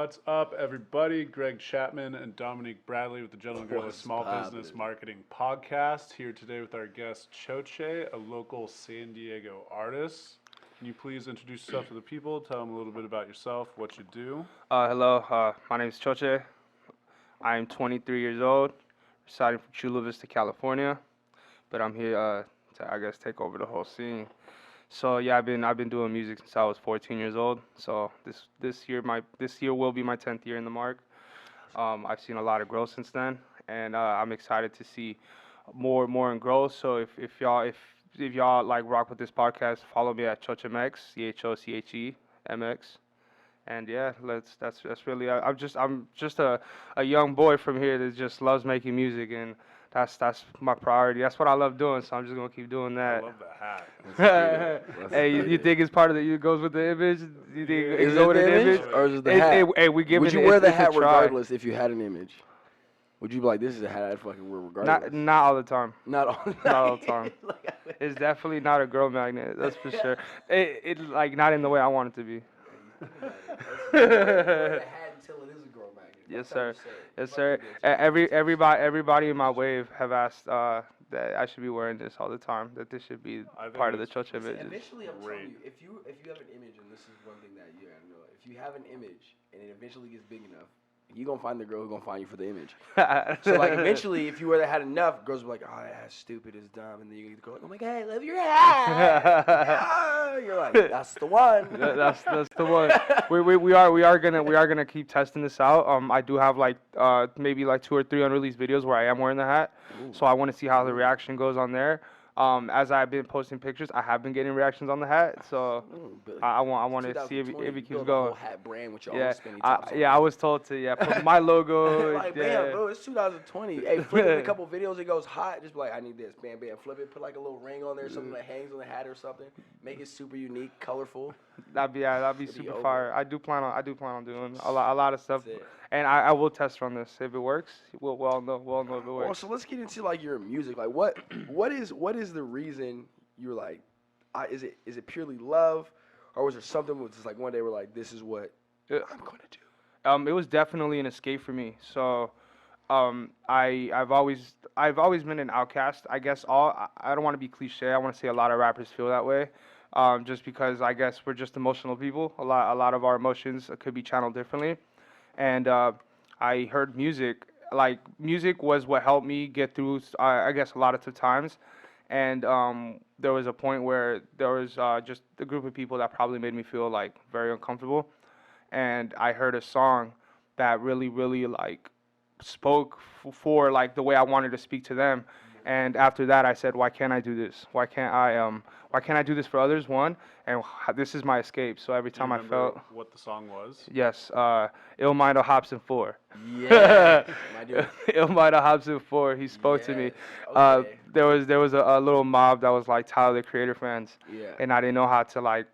What's up, everybody? Greg Chapman and Dominique Bradley with the Gentleman Gorilla What's Small poppin'? Business Marketing Podcast. Here today with our guest Choche, a local San Diego artist. Can you please introduce yourself to the people? Tell them a little bit about yourself, what you do. Hello, my name is Choche. I am 23 years old, residing from Chula Vista, California, but I'm here to, I guess, take over the whole scene. So yeah, I've been doing music since I was 14 years old. So this year will be my 10th year in the mark. I've seen a lot of growth since then, and I'm excited to see more in growth. So if y'all like rock with this podcast, follow me at ChocheMX, ChocheMX. And yeah, that's really I'm just a young boy from here that just loves making music, and that's my priority. That's what I love doing, so I'm just gonna keep doing I that. love the hat. Hey, you think it's part of it goes with the image? You think Is it it go with the an image image? or is it the hat? Hey, we giving Would you it, wear the it's a hat try. regardless if you had an image? Would you be like, this is a hat I'd fucking wear regardless? Not all the time. Not all the time. Not all the time. It's definitely not a girl magnet. That's for sure. It like not in the way I want it to be. Wear the hat until it is a girl magnet. Yes, That's how sir. you say it. Yes, Fuck sir. the bitch. Everybody in my wave have asked that I should be wearing this all the time. That this should be I think part of the it's Choche See, images. eventually, I'm Great. telling you, if you have an image, and this is one thing that you gotta know, if you have an image and it eventually gets big enough, you gonna find the girl who's gonna find you for the image. So like eventually, if you wear that hat enough, girls will be like, oh, that hat's stupid, it's dumb, and then you go, oh my god, I love your hat. Yeah. You're like, that's the one. That's the one. We are gonna keep testing this out. I do have like maybe like 2 or 3 unreleased videos where I am wearing the hat, so I want to see how the reaction goes on there. As I've been posting pictures, I have been getting reactions on the hat, so But I want to see if 2020, it you keeps build a whole going. hat brand with your Yeah, own spinny tops on. I was told to put my logo. Like, yeah. bam, bro, it's 2020. Hey, flip it in a couple videos, it goes hot. Just be like, I need this. Bam, bam, flip it. Put like a little ring on there, something that hangs on the hat or something. Make it super unique, colorful. That'd be It'd be super over. fire. I do plan on doing a lot of stuff, That's it. and I will test run this. If it works, we'll all know if it Well, works. so let's get into like your music. Like, what is the reason you're like? Is it purely love, or was there something was just like one day we're like, this is what Yeah. I'm going to do? It was definitely an escape for me. So, I've always been an outcast. I guess I don't want to be cliche. I want to say a lot of rappers feel that way. Just because I guess we're just emotional people. A lot of our emotions could be channeled differently. And I heard music. Like music was what helped me get through. I guess a lot of tough times. And there was a point where there was just a group of people that probably made me feel like very uncomfortable. And I heard a song that really like spoke for like the way I wanted to speak to them. And after that, I said, why can't I do this? Why can't I do this for others? One, and this is my escape. So every Do you time I remember felt, what the song was? yes, Il Mind of Hobson 4. Yeah, my dude. Il Mind of Hobson 4. He spoke to me. Yeah, okay. There was a little mob that was like Tyler the Creator fans, Yeah. and I didn't know how to like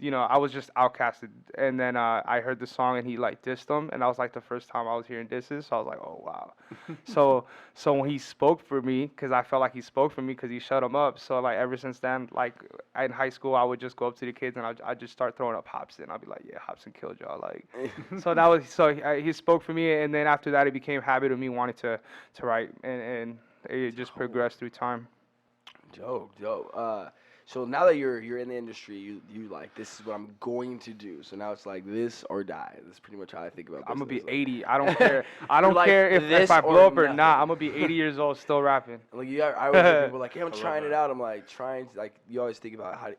I was just outcasted. And then I heard the song and he like dissed them, and that was like the first time I was hearing disses. So I was like, oh wow. so when he spoke for me, because I felt like he spoke for me because he shut him up. So like ever since then, like in high school, I would just go up to the kids and I'd just start throwing up Hobson. I'd be like, yeah, Hobson killed y'all. Like, he spoke for me, and then after that, it became a habit of me wanting to write, and it just progressed through time. Dope. So now that you're in the industry, you like, this is what I'm going to do. So now it's like this or die. That's pretty much how I think about I'm gonna be business. 80. I don't care. I don't like, care if this I or blow up or nothing. not. I'm gonna be 80 years old still rapping. Like I always hear people like, hey, I'm love trying it that. out. I'm like trying to, like, you always think about how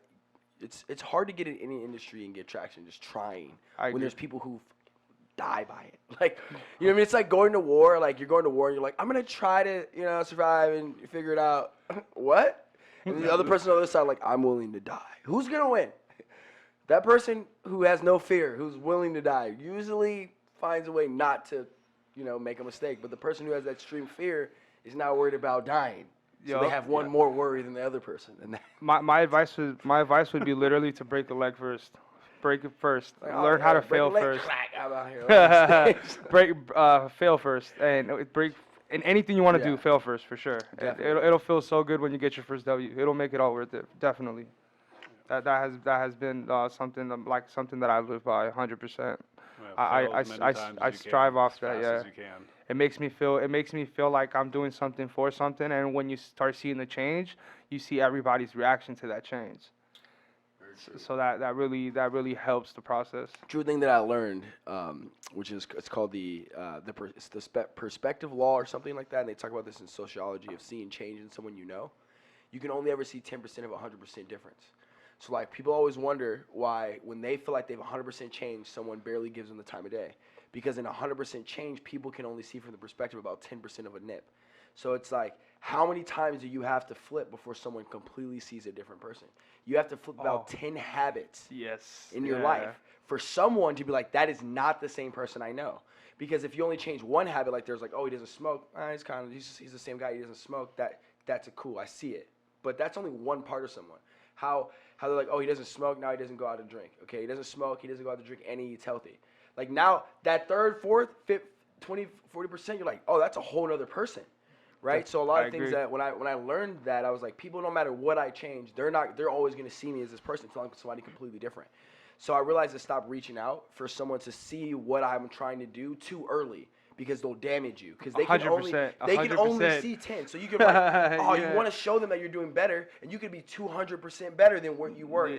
it's hard to get in any industry and get traction just trying I when agree. there's people who die by it. Like, you know what I mean? It's like going to war. Like, you're going to war and you're like, I'm gonna try to survive and figure it out. What? And the other person on the other side, like, I'm willing to die. Who's gonna win? That person who has no fear, who's willing to die, usually finds a way not to, make a mistake. But the person who has that extreme fear is not worried about dying. So they Yup. have one more worry than the other person. And that, My advice would be literally to break the leg first. Break it first. like, Learn how to break a fail leg, first. crack, I'm out here. Fail first, and break. And anything you want to Yeah. do, fail first for sure. Definitely. It'll feel so good when you get your first W. It'll make it all worth it. Definitely. That has been something that I live by 100%. Yeah, fail I, as many I, times I as you can, strive off as that. fast Yeah. as you can. It makes me feel like I'm doing something for something, and when you start seeing the change, you see everybody's reaction to that change. So that really helps the process. True thing that I learned, which is it's called it's the perspective law or something like that, and they talk about this in sociology of seeing change in someone you know. You can only ever see 10% of 100% difference. So like people always wonder why when they feel like they've 100% changed, someone barely gives them the time of day. Because in 100% change, people can only see from the perspective about 10% of a nip. So it's like, how many times do you have to flip before someone completely sees a different person? You have to flip about 10 habits Yes. in your life for someone to be like, that is not the same person I know. Because if you only change one habit, like there's like, oh, he doesn't smoke. He's the same guy. He doesn't smoke. That's a cool. I see it. But that's only one part of someone. How they're like, oh, he doesn't smoke. Now he doesn't go out and drink. Okay, he doesn't smoke. He doesn't go out to drink, and he eats healthy. Like now that third, fourth, fifth, 20, 40%, you're like, oh, that's a whole other person. Right? So a lot of things that when I learned that, I was like, people, no matter what I change, they're always going to see me as this person until I'm somebody completely different. So I realized to stop reaching out for someone to see what I'm trying to do too early, because they'll damage you. Because they can only see 10. So you can be like, oh, you want to show them that you're doing better, and you could be 200% better than what you were,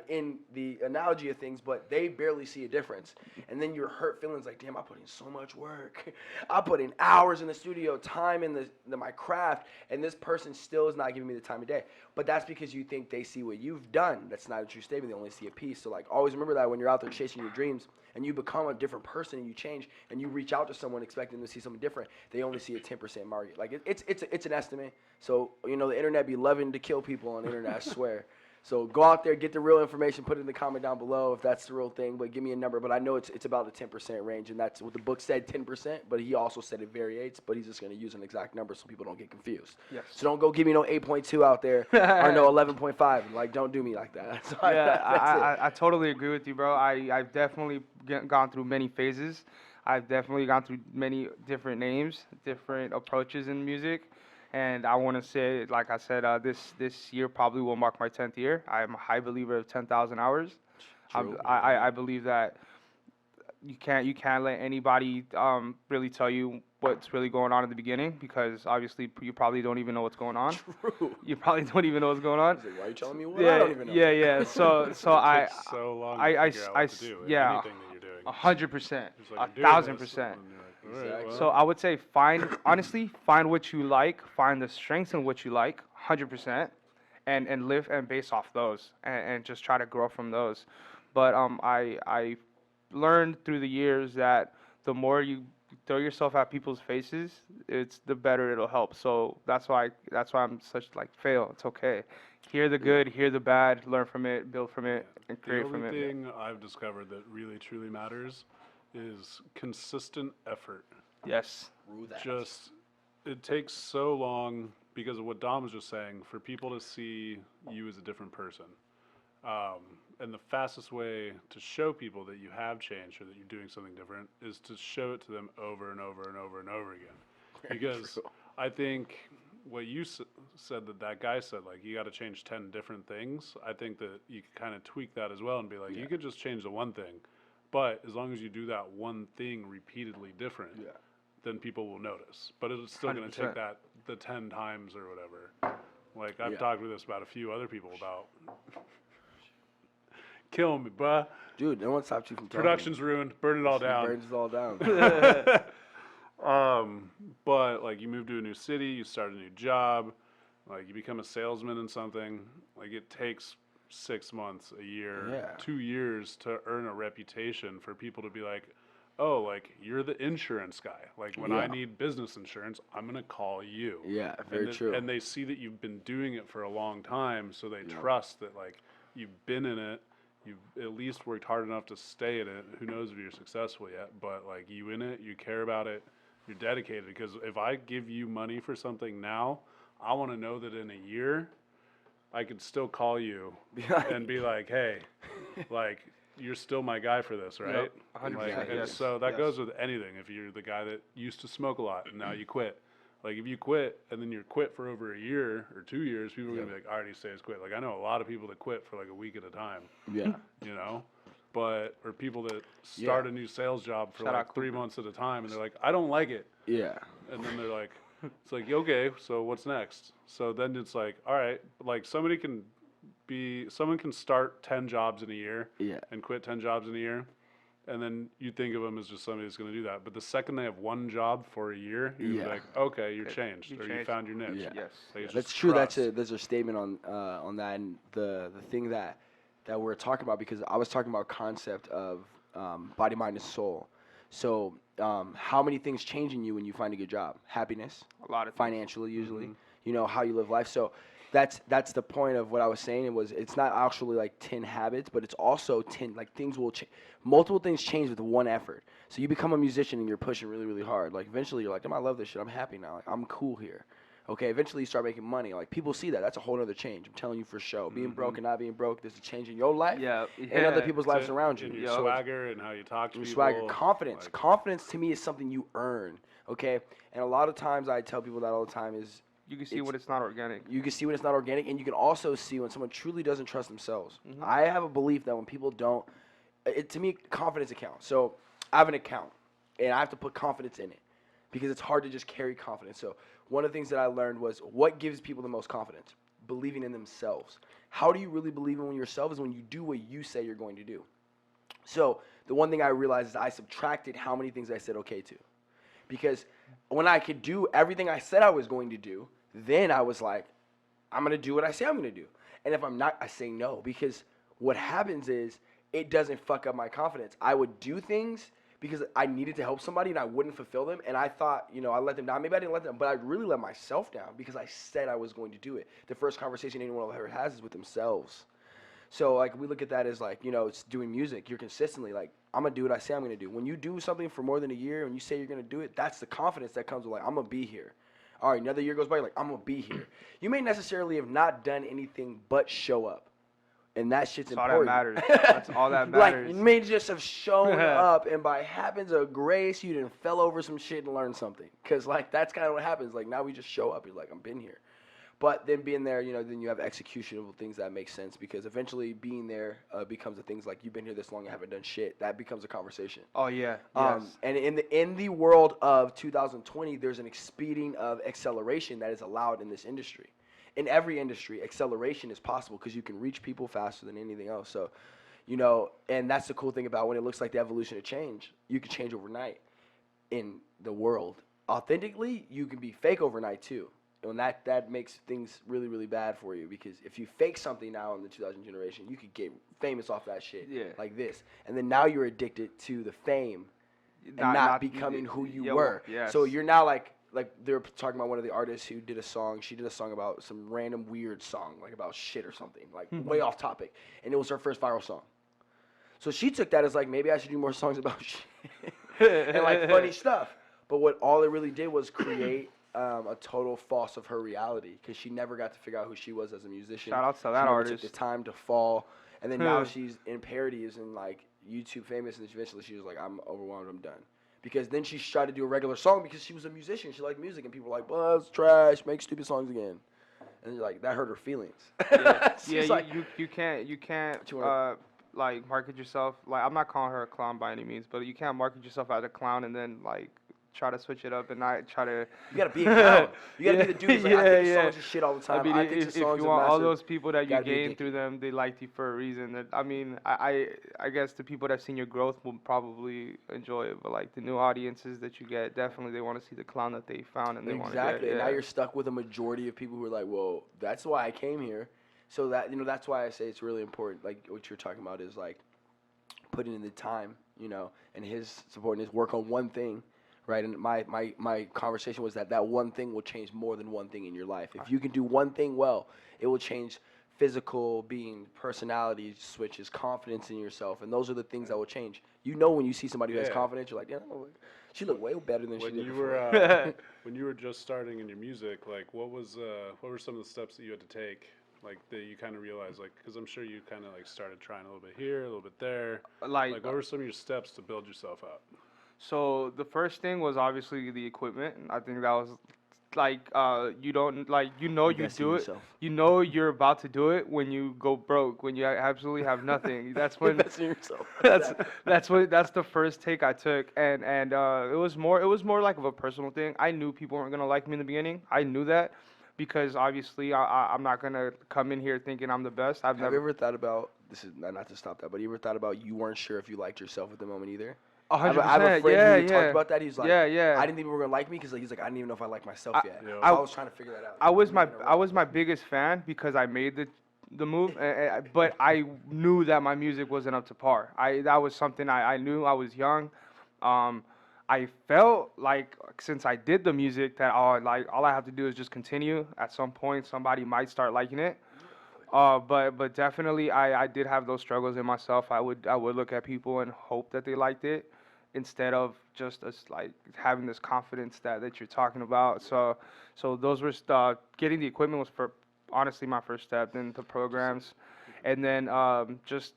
in the analogy of things, but they barely see a difference. And then you're hurt feelings like, damn, I put in so much work. I put in hours in the studio, time in my craft, and this person still is not giving me the time of day. But that's because you think they see what you've done. That's not a true statement. They only see a piece. So like, always remember that when you're out there chasing your dreams and you become a different person and you change and you reach out to someone expecting them to see something different, they only see a 10% market. Like it's an estimate. So the internet be loving to kill people on the internet, I swear. So go out there, get the real information, put it in the comment down below if that's the real thing. But give me a number. But I know it's about the 10% range, and that's what the book said, 10%. But he also said it variates. But he's just going to use an exact number so people don't get confused. Yes. So don't go give me no 8.2 out there or no 11.5. Like, don't do me like that. So I totally agree with you, bro. I've definitely gone through many phases. I've definitely gone through many different names, different approaches in music. And I want to say, like I said, this year probably will mark my 10th year. I'm a high believer of 10,000 hours. True. I believe that you can't let anybody really tell you what's really going on in the beginning, because obviously you probably don't even know what's going on. True. You probably don't even know what's going on. He's like, why are you telling me what I don't even know? Yeah. So It I takes so long to figure out what to do in anything that you're doing. 100%, It's like, I'm doing 1,000%. this, and then you're like, all right, Exactly. well, So I would say honestly, find what you like, find the strengths in what you like, 100%, and live and base off those, and just try to grow from those. But I learned through the years that the more you throw yourself at people's faces, it's the better it'll help. So that's why I'm such like, fail. It's okay. Hear the good, hear the bad, learn from it, build from it, and create from the only it. thing I've discovered that really truly matters is consistent effort. Yes. Rue that. Just, it takes so long, because of what Dom was just saying, for people to see you as a different person. And the fastest way to show people that you have changed or that you're doing something different is to show it to them over and over and over and over again. Because I think what you said, that guy said, like, you got to change 10 different things. I think that you can kind of tweak that as well and be like, you could just change the one thing. But as long as you do that one thing repeatedly different, then people will notice. But it's still going to take 100%. that the 10 times or whatever. Like, I've talked with this about a few other people about. Kill me, bruh. Dude, no one stopped you from talking. Production's ruined. Burn it all down. Burns it all down. But like, you move to a new city, you start a new job, like you become a salesman in something. Like, it takes 6 months, a year, 2 years to earn a reputation for people to be like, oh, like, you're the insurance guy. Like, when I need business insurance, I'm gonna call you. Yeah, very true. And they see that you've been doing it for a long time, so they trust that, like, you've been in it. You've at least worked hard enough to stay in it. Who knows if you're successful yet, but like, you in it, you care about it, you're dedicated. Because if I give you money for something now, I want to know that in a year, I could still call you and be like, hey, like, you're still my guy for this, right? 100%, Like, and yes, so that yes. goes with anything. If you're the guy that used to smoke a lot and now you quit, like, if you quit and then you're quit for over a year or 2 years, people are gonna be like, I already say it's quit. Like, I know a lot of people that quit for like a week at a time. Yeah. You know, or people that start Yeah. a new sales job for Shout like out 3 Cooper. months at a time, and they're like, I don't like it. Yeah. And then they're like, it's like, okay, so what's next? So then it's like, all right, like someone can start 10 jobs in a year Yeah. and quit 10 jobs in a year. And then you think of them as just somebody that's going to do that. But the second they have one job for a year, you're Yeah. like, okay, you're changed, You or you changed. found your niche. Yeah. Yes. Like, it's That's just true. trust. There's a statement on that, and the thing that we're talking about, because I was talking about concept of body, mind, and soul. So how many things change in you when you find a good job? Happiness, A lot of things. financially, usually. You know how you live life. So that's the point of what I was saying. It's not actually like 10 habits, but it's also 10 like things will change. Multiple things change with one effort. So you become a musician and you're pushing really, really hard. Like eventually you're like, damn, I love this shit. I'm happy now. Like I'm cool here. Okay, eventually you start making money. Like people see that. That's a whole other change. I'm telling you for sure. Being broke and not being broke, there's a change in your life Yeah. and other people's lives To- around you. in your So it's- swagger and how you talk to your people. swagger, confidence. like- Confidence to me is something you earn. Okay, and a lot of times I tell people that all the time is You can see when it's not organic. you can see when it's not organic, and you can also see when someone truly doesn't trust themselves. Mm-hmm. I have a belief that when people don't, to me, confidence accounts. So I have an account, and I have to put confidence in it because it's hard to just carry confidence. So one of the things that I learned was what gives people the most confidence? Believing in themselves. How do you really believe in yourself is when you do what you say you're going to do. So the one thing I realized is I subtracted how many things I said okay to. Because when I could do everything I said I was going to do, then I was like, I'm going to do what I say I'm going to do. And if I'm not, I say no. Because what happens is it doesn't fuck up my confidence. I would do things because I needed to help somebody and I wouldn't fulfill them. And I thought, I let them down. Maybe I didn't let them, but I really let myself down because I said I was going to do it. The first conversation anyone ever has is with themselves. So, like, we look at that as, like, it's doing music. You're consistently, like, I'm going to do what I say I'm going to do. When you do something for more than a year and you say you're going to do it, that's the confidence that comes with, like, I'm going to be here. All right, another year goes by, you're like, I'm going to be here. You may necessarily have not done anything but show up. And that shit's That's all important. that matters. That's all that matters. Like, you may just have shown up, and by happens of grace, you didn't fell over some shit and learned something. Because, like, that's kind of what happens. Like, now we just show up. You're like, I've been here. But then being there, then you have executionable things that make sense because eventually being there becomes the things like you've been here this long and haven't done shit. That becomes a conversation. Oh yeah. Yes. And in the world of 2020, there's an expeding of acceleration that is allowed in this industry. In every industry, acceleration is possible because you can reach people faster than anything else. So, and that's the cool thing about when it looks like the evolution of change. You can change overnight in the world. Authentically, you can be fake overnight too. And that makes things really, really bad for you because if you fake something now in the 2000 generation, you could get famous off that shit like this. And then now you're addicted to the fame and not becoming who you were. Yes. So you're now like they're talking about one of the artists who did a song. She did a song about some random weird song, like about shit or something, like way off topic. And it was her first viral song. So she took that as like, maybe I should do more songs about shit and like funny stuff. But what all it really did was create a total false of her reality because she never got to figure out who she was as a musician. Shout out to that she never artist. took the time to fall, and then now she's in parodies and like YouTube famous, and eventually she was like, I'm overwhelmed, I'm done. Because then she tried to do a regular song because she was a musician, she liked music, and people were like, well, it's trash, make stupid songs again. And you're like, that hurt her feelings. Yeah, like, you can't wanna- like market yourself. Like I'm not calling her a clown by any means, but you can't market yourself as a clown and then like try to switch it up and not try to. You gotta be a clown. You gotta be the dude who's like, I think songs is shit all the time. I mean, I think if the you songs want are all massive. those people that you Gotta be gained addicted. through them, they liked you for a reason. That I mean, I guess the people that seen your growth will probably enjoy it, but like the new audiences that you get, definitely they want to see the clown that they found and they want to get. Exactly. And now you're stuck with a majority of people who are like, well, that's why I came here. So that that's why I say it's really important. Like what you're talking about is like putting in the time, and his supporting his work on one thing. Right, and my conversation was that one thing will change more than one thing in your life. If you can do one thing well, it will change physical being, personality switches, confidence in yourself, and those are the things that will change. When you see somebody who has confidence, you're like, yeah, she looked way better than she when did you before. were when you were just starting in your music, like what were some of the steps that you had to take, like that you kind of realized, like because I'm sure you kind of like started trying a little bit here, a little bit there. Like what were some of your steps to build yourself up? So the first thing was obviously the equipment. I think that was you don't like you know you Invest in do it. yourself. You know you're about to do it when you go broke, when you absolutely have nothing. That's when Invest in yourself. that's that's the first take I took, and it was more like of a personal thing. I knew people weren't gonna like me in the beginning. I knew that because obviously I'm not gonna come in here thinking I'm the best. I've Have never you ever thought about this? Is not to stop that, but you ever thought about you weren't sure if you liked yourself at the moment either? I have 100%. a friend Yeah, who talked yeah. about that. He's like, Yeah, yeah. I didn't think people were gonna like me because he's like, I didn't even know if I like myself yet. Yeah. So I was trying to figure that out. I was Moving I around. was my biggest fan because I made the move, but I knew that my music wasn't up to par. That was something I knew. I was young. I felt like since I did the music that all I have to do is just continue. At some point, somebody might start liking it. But definitely I did have those struggles in myself. I would look at people and hope that they liked it instead of just us like having this confidence that you're talking about. So those were getting the equipment was for honestly my first step. Then the programs, and then just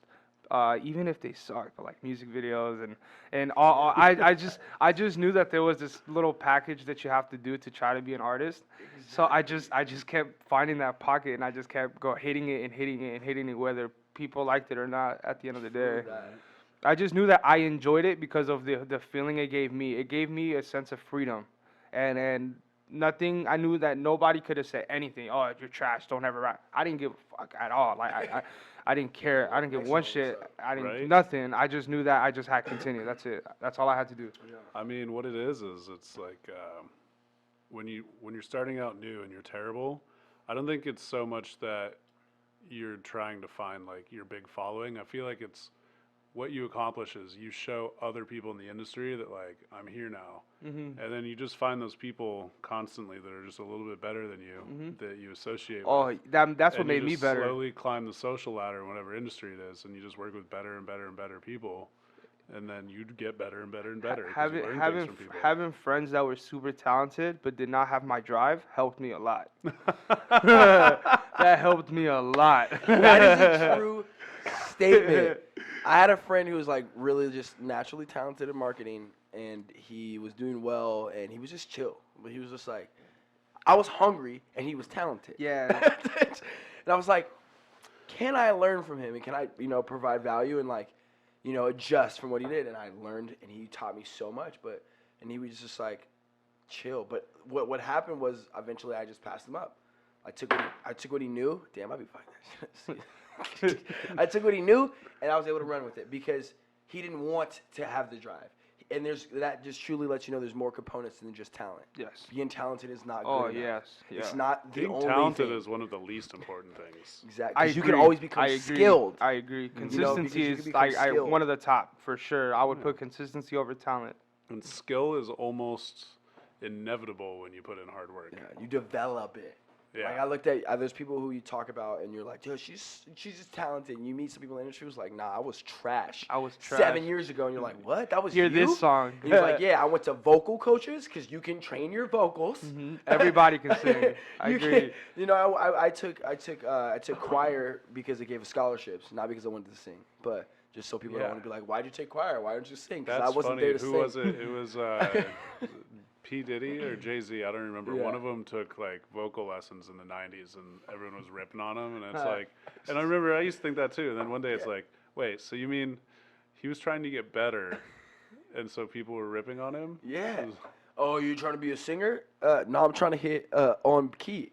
even if they suck, but like music videos and I just knew that there was this little package that you have to do to try to be an artist. So I just kept finding that pocket and I just kept hitting it and hitting it and hitting it whether people liked it or not at the end of the day. I just knew that I enjoyed it because of the feeling it gave me. It gave me a sense of freedom, and nothing. I knew that nobody could have said anything. Oh, you're trash. Don't ever rap. I didn't give a fuck at all. Like I didn't care. I didn't give one shit. I didn't Right? nothing. I just knew that I just had to continue. That's it. That's all I had to do. I mean, what it is it's like when you're starting out new and you're terrible. I don't think it's so much that you're trying to find like your big following. I feel like it's what you accomplish is you show other people in the industry that like I'm here now, and then you just find those people constantly that are just a little bit better than you that you associate Oh, with. that's what And you made me just better. Slowly climb the social ladder in whatever industry it is, and you just work with better and better and better people, and then you'd get better and better and better. 'Cause you learn things from people. Having friends that were super talented but did not have my drive helped me a lot. That helped me a lot. That is a true statement. I had a friend who was like really just naturally talented in marketing, and he was doing well, and he was just chill. But he was just like, I was hungry, and he was talented. Yeah. And I was like, can I learn from him, and can I, provide value and like, adjust from what he did? And I learned, and he taught me so much. And he was just like, chill. But what happened was eventually I just passed him up. I took what he knew. Damn, I'd be fucking that. I took what he knew, and I was able to run with it because he didn't want to have the drive. And that just truly lets you know there's more components than just talent. Yes. Being talented is not good Oh, enough. yes. Yeah. It's not the Being only talented thing. is one of the least important things. Exactly. I 'Cause you agree. can always become I agree. skilled. I agree. because Consistency you can is become like skilled. one of the top for sure. I would put consistency over talent. And skill is almost inevitable when you put in hard work. Yeah, you develop it. Yeah. Like I looked at there's people who you talk about and you're like, dude, she's just talented. And you meet some people in the industry who's like, nah, I was trash. I was trash. 7 years ago, and you're like, what? That was Hear you? this song. And he's like, yeah, I went to vocal coaches because you can train your vocals. Everybody can sing. I You agree. can- I took choir because it gave us scholarships, not because I wanted to sing, but just so people don't Yeah. want to be like, why'd you take choir? Why didn't you sing? Because That's I wasn't funny. there to Who sing. was it? It was P. Diddy or Jay-Z. I don't remember. Yeah. One of them took like vocal lessons in the 90s and everyone was ripping on him. And it's like, and I remember I used to think that too. And then one day it's like, wait, so you mean he was trying to get better and so people were ripping on him? Yeah. It was- Oh, you trying to be a singer? No, I'm trying to hit on key.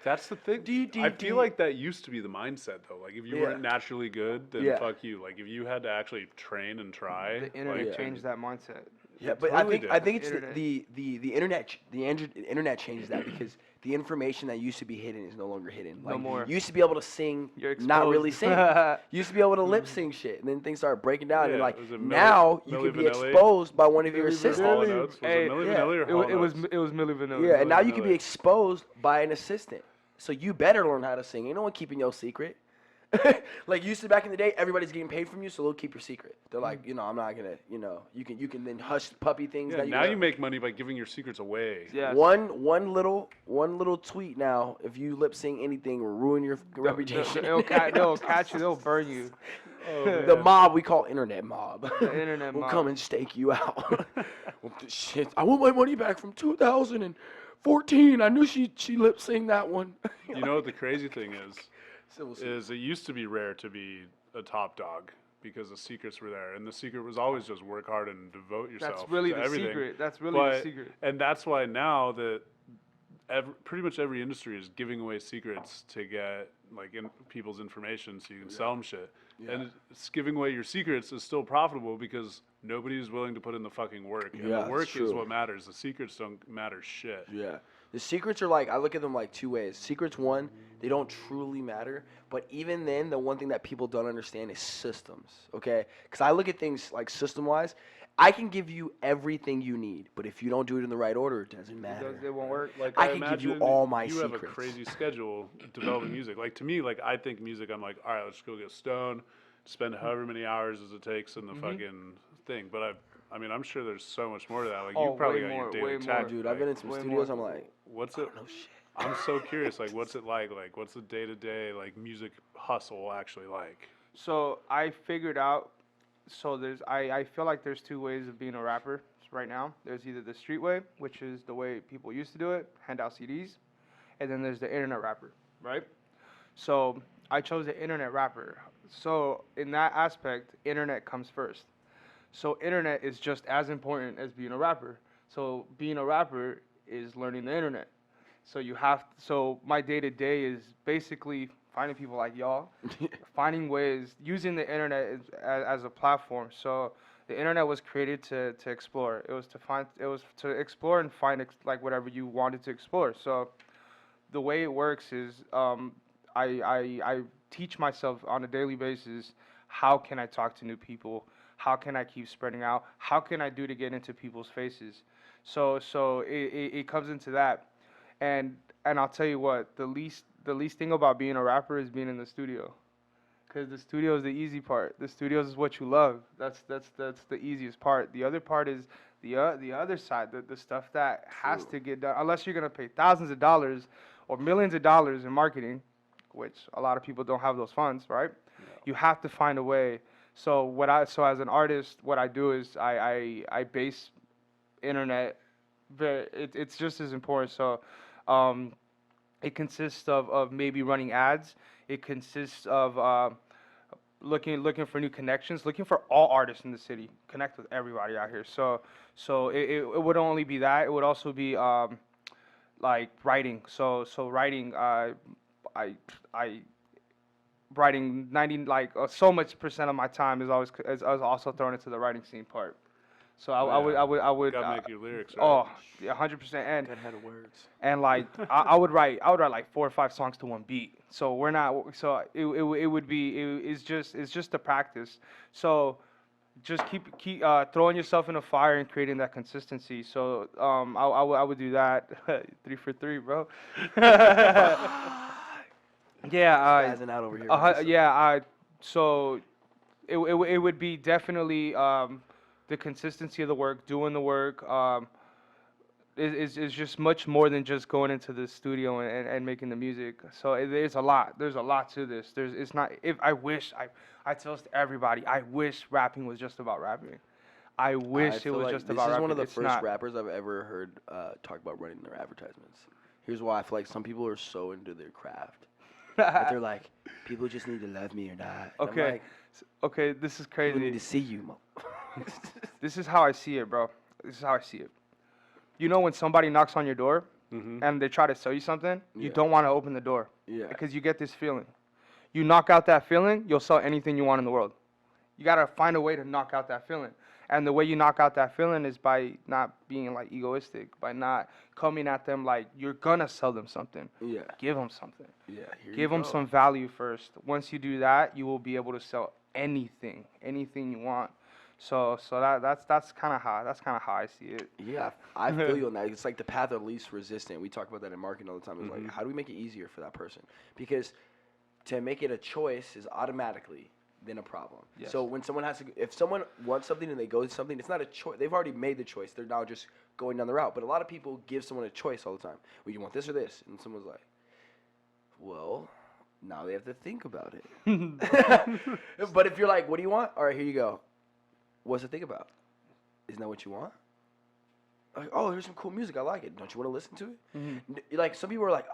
That's the thing. I feel like that used to be the mindset though. Like if you weren't naturally good, then Yeah. fuck you. Like if you had to actually train and try. The internet like, changed that mindset. Yeah, but totally I did. think it's Internet. the internet the internet changes that because the information that used to be hidden is no longer hidden. Like, more. You used to be able to sing, You're not really exposed. sing. You used to be able to lip sync shit, and then things started breaking down. Yeah, and like was it now Milli you can be Vanilli? exposed by one of your Milli assistants. Hall Vanilli. Notes? Was Hey, it Milli yeah. Vanilli or It, Hall it was Notes? it was Milli Vanilli. Yeah, and now you Vanilli. can be exposed by an assistant. So you better learn how to sing. Ain't no one keeping your secret. Like used to back in the day, everybody's getting paid from you, so they'll keep your secret. They're like, I'm not gonna, you can then hush puppy things. Yeah, now you make money by giving your secrets away. Yes. One little tweet now. If you lip sync anything, will ruin your reputation. They'll catch you. They'll burn you. The mob we call internet mob. The internet will mob. come and stake you out. Well, shit, I want my money back from 2000 and 14. I knew she lip synced that one. You know what the crazy thing is? Civil suit. Is it used to be rare to be a top dog because the secrets were there, and the secret was always just work hard and devote yourself That's really to the everything. secret. That's really the But secret. and that's why now that pretty much every industry is giving away secrets to get like people's information so you can sell them shit. Yeah. And it's giving away your secrets is still profitable because nobody's willing to put in the fucking work. And Yeah, the work it's is true. what matters. The secrets don't matter shit. Yeah. The secrets are like, I look at them like two ways. Secrets, one, they don't truly matter. But even then, the one thing that people don't understand is systems, okay? Because I look at things like system-wise. I can give you everything you need, but if you don't do it in the right order, it doesn't matter. It won't work. Like I can give you imagine all my you have a secrets. crazy schedule developing music. Like to me, like I think music, I'm like, all right, let's go get stoned, spend however many hours as it takes in the fucking thing. But I mean, I'm sure there's so much more to that. Like Oh, you probably way got more, your daily way tag. more. Dude, I've been in some Way studios, more. I'm like, What's I it? don't know shit. I'm so curious. Like, what's it like? Like, what's the day to day like music hustle actually like? So I figured out. So I feel like there's two ways of being a rapper right now. There's either the street way, which is the way people used to do it, hand out CDs, and then there's the internet rapper, right? So I chose the internet rapper. So in that aspect, internet comes first. So internet is just as important as being a rapper. So being a rapper is learning the internet. So so my day to day is basically finding people like y'all, finding ways, using the internet as a platform. So the internet was created to explore. It was to explore and find like whatever you wanted to explore. So the way it works is I teach myself on a daily basis how can I talk to new people, how can I keep spreading out, how can I do to get into people's faces. So it comes into that, and I'll tell you what, the least thing about being a rapper is being in the studio, because the studio is the easy part. The studio is what you love. That's the easiest part. The other part is the other side, the stuff that has to get done. Unless you're gonna pay thousands of dollars or millions of dollars in marketing, which a lot of people don't have those funds, right? You have to find a way. So as an artist, what I do is I base internet. It's just as important. So it consists of maybe running ads. It consists of looking for new connections, looking for all artists in the city, connect with everybody out here. So it would only be that. It would also be like writing. So writing. I writing 90 like so much percent of my time is always is also thrown into the writing scene part. So I would Gotta make your lyrics right. oh yeah, 100%. And Got head of words. and like I would write like 4 or 5 songs to one beat. So we're not so it would be it's just the practice. So just keep throwing yourself in the fire and creating that consistency. So I would do that. 3 for 3, bro. Yeah, Spazzing out over here. yeah. So it would be definitely the consistency of the work, doing the work. Is just much more than just going into the studio and making the music. So there's a lot. There's a lot to this. It's not. If I wish I tell this to everybody. I wish rapping was just about rapping. I wish it was like just this about rapping. is one of the It's first not. rappers I've ever heard talk about running their advertisements. Here's why I feel like some people are so into their craft. But they're like, people just need to love me or not. And I'm Okay. like, Okay, this is people need crazy. to see you, mo. This is how I see it, bro. This is how I see it. You know when somebody knocks on your door and they try to sell you something, you Yeah. don't want to open the door Yeah. because you get this feeling. You knock out that feeling, you'll sell anything you want in the world. You got to find a way to knock out that feeling. And the way you knock out that feeling is by not being like egoistic, by not coming at them like you're going to sell them something. Yeah. Give them something. Yeah. Here Give them some value first. Once you do that, you will be able to sell anything you want. So that's kind of how I see it. Yeah, I feel you on that. It's like the path of least resistance. We talk about that in marketing all the time. It's like, how do we make it easier for that person? Because to make it a choice is automatically then a problem. Yes. So when someone if someone wants something and they go to something, it's not a choice. They've already made the choice. They're now just going down the route. But a lot of people give someone a choice all the time. Well, you want this or this? And someone's like, well, now they have to think about it. But if you're like, what do you want? All right, here you go. What's the thing about? Isn't that what you want? like, oh, here's some cool music. I like it. Don't you want to listen to it? Mm-hmm. Like some people are like,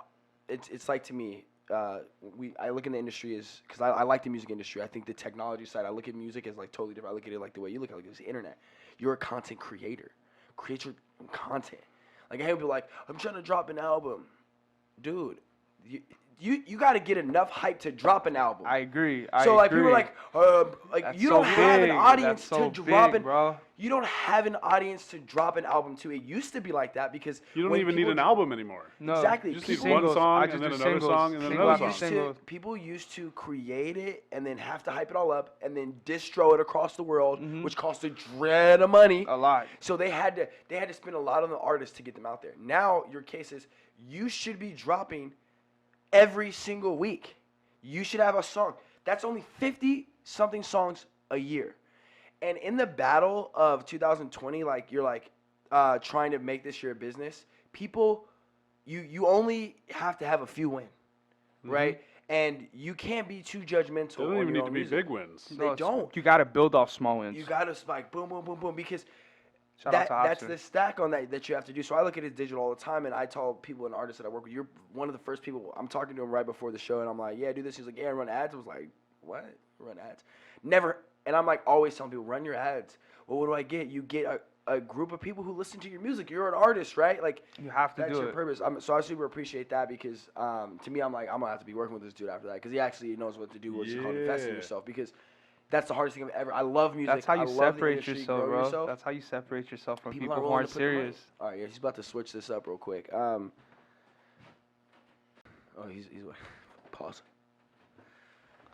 it's like to me. I look in the industry as because I like the music industry. I think the technology side. I look at music as like totally different. I look at it like the way you look at it. It's the internet. You're a content creator. Create your own content. Like I hear people like, I'm trying to drop an album, dude. You got to get enough hype to drop an album. I agree. So like people are like That's you so don't have an big. audience That's so to drop big, an bro. you don't have an audience to drop an album to. It used to be like that because You don't when even need people an album anymore. No, Exactly. You just need People- one song I and just then do another singles. song and then Single another after song. single. people used to create it and then have to hype it all up and then distro it across the world, which costs a dread of money. A lot. So they had to spend a lot on the artists to get them out there. Now your case is you should be dropping every single week. You should have a song. That's only 50 something songs a year. And in the battle of 2020, like you're like trying to make this your business, people you only have to have a few win, right? And you can't be too judgmental. They don't on even your need own to be music. big wins. They don't. You got to build off small wins. You gotta spike boom, boom, boom, boom, because Shout out to that's Hobson. the stack on that you have to do. So I look at it digital all the time, and I tell people and artists that I work with, you're one of the first people. I'm talking to him right before the show, and I'm like, yeah, do this. He's like, yeah, run ads. I was like, what? Run ads? Never. And I'm like always telling people, run your ads. Well, what do I get? You get a group of people who listen to your music. You're an artist, right? Like You have to that's do your it. purpose. So I super appreciate that because to me, I'm like, I'm gonna have to be working with this dude after that because he actually knows what to do, what you call investing in Yeah. yourself. Because that's the hardest thing I've ever. I love music. That's how I you love the separate industry, yourself, grow bro. yourself. That's how you separate yourself from people, aren't who willing aren't to put the money. serious. All right, yeah, he's about to switch this up real quick. Oh, he's pause.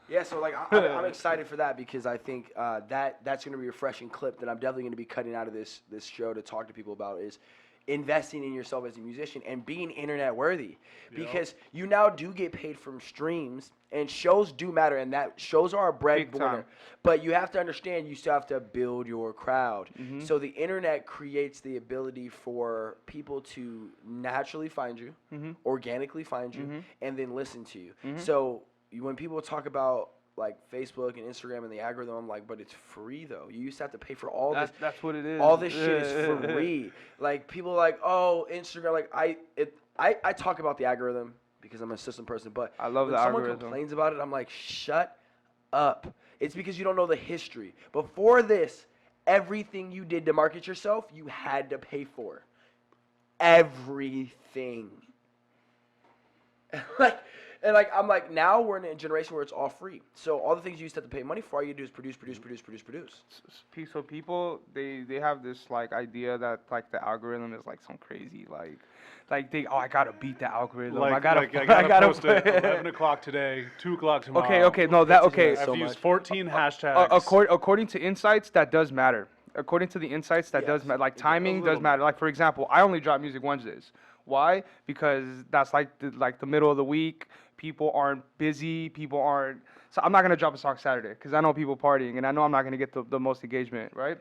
Yeah, so like I'm excited for that because I think that's going to be a refreshing clip that I'm definitely going to be cutting out of this show to talk to people about is investing in yourself as a musician and being internet worthy because you now do get paid from streams and shows do matter and that shows are a bread Big time. winner. But you have to understand you still have to build your crowd. So the internet creates the ability for people to naturally find you, organically find you, and then listen to you. So when people talk about like Facebook and Instagram and the algorithm, I'm like, but it's free though. You used to have to pay for all this. That's what it is. All this shit is free. Like people are like, oh, Instagram. Like I talk about the algorithm because I'm a system person, but I love when the someone algorithm. complains about it, I'm like, shut up. It's because you don't know the history. Before this, everything you did to market yourself, you had to pay for. Everything. I'm like, now we're in a generation where it's all free. So all the things you used to have to pay money for, all you do is produce. So people they have this like idea that like the algorithm is like some crazy like they I gotta beat the algorithm. Like, I gotta I gotta post it 11 o'clock today, 2 o'clock tomorrow. Okay, no, that okay. I've so used much. 14 hashtags. According to insights, that does matter. According to the insights, that does Yes, matter. Like it does. timing A does little matter. Like for example, I only drop music Wednesdays. Why? Because that's like the middle of the week. People aren't busy. People aren't. So I'm not gonna drop a song Saturday because I know people partying and I know I'm not gonna get the most engagement, right?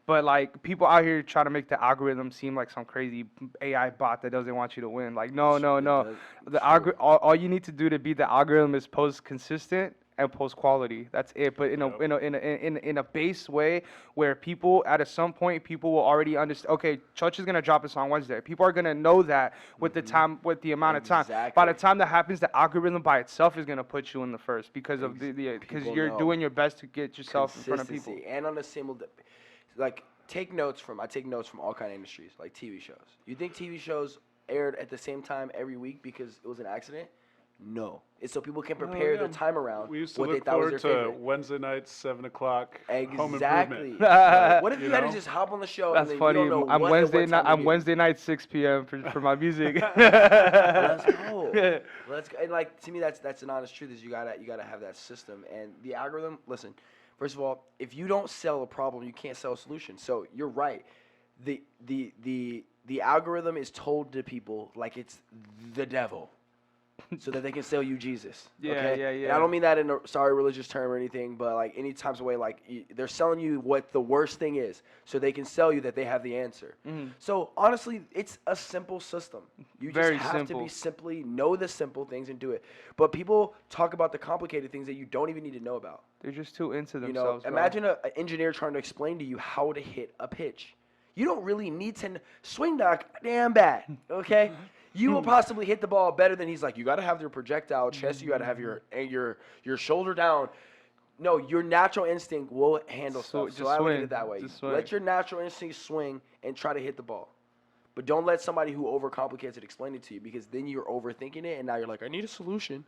But like people out here trying to make the algorithm seem like some crazy AI bot that doesn't want you to win. Like no. does. The all you need to do to beat the algorithm is post consistent and post quality. That's it. But in a base way where people at some point people will already understand. Okay, Choche is gonna drop a song Wednesday. People are gonna know that with the time, with the amount of time. By the Exactly. time that happens, the algorithm by itself is gonna put you in the first because of because People you're know. doing your best to get yourself in front of people. Consistency. And on the same, like I take notes from all kind of industries, like TV shows. You think TV shows aired at the same time every week because it was an accident? No, it's so people can prepare their time around We used to what they look thought was forward their to favorite. Wednesday nights, 7 o'clock. Home Exactly. improvement. Right. What if you You had to know? just hop on the show That's and then funny. you don't know I'm what Wednesday what night. time I'm to Wednesday night 6 p.m. for my music. Let's go. Let's go. And like to me, that's an honest truth. Is you gotta have that system and the algorithm. Listen, first of all, if you don't sell a problem, you can't sell a solution. So you're right. The algorithm is told to people like it's the devil, so that they can sell you Jesus. Yeah, okay? yeah, And yeah. I don't mean that in a sorry religious term or anything, but like any types of way, like they're selling you what the worst thing is, so they can sell you that they have the answer. So honestly, it's a simple system. You Very just have to simple. be simply know the simple things and do it. But people talk about the complicated things that you don't even need to know about. They're just too into You know, themselves. bro. imagine an engineer trying to explain to you how to hit a pitch. You don't really need to swing knock damn bad, okay? You will possibly hit the ball better than he's like. You got to have your projectile chest. You got to have your shoulder down. No, your natural instinct will handle stuff. So I look at it that way. Let your natural instinct swing and try to hit the ball. But don't let somebody who overcomplicates it explain it to you, because then you're overthinking it and now you're like, I need a solution.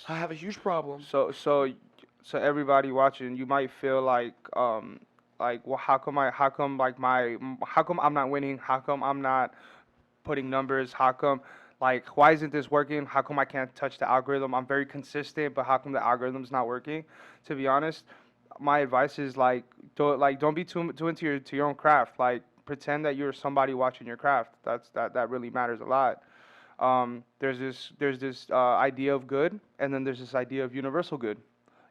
I have a huge problem. So everybody watching, you might feel well, how come I'm not winning? How come I'm not putting numbers? How come, why isn't this working? How come I can't touch the algorithm? I'm very consistent, but how come the algorithm's not working? To be honest, my advice is don't be too into your own craft. Pretend that you're somebody watching your craft. That really matters a lot. There's this idea of good, and then there's this idea of universal good.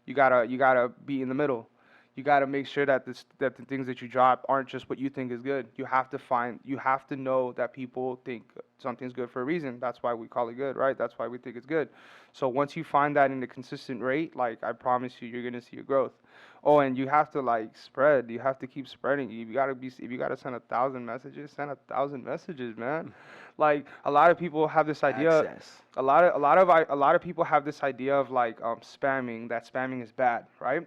You gotta be in the middle. You gotta make sure that the things that you drop aren't just what you think is good. You have to know that people think something's good for a reason. That's why we call it good, right? That's why we think it's good. So once you find that in a consistent rate, I promise you're gonna see a growth. Oh, and you have to spread. You have to keep spreading. If you gotta send 1,000 messages, send 1,000 messages, man. A lot of people have this idea. Access. A lot of people have this idea of spamming. That spamming is bad, right?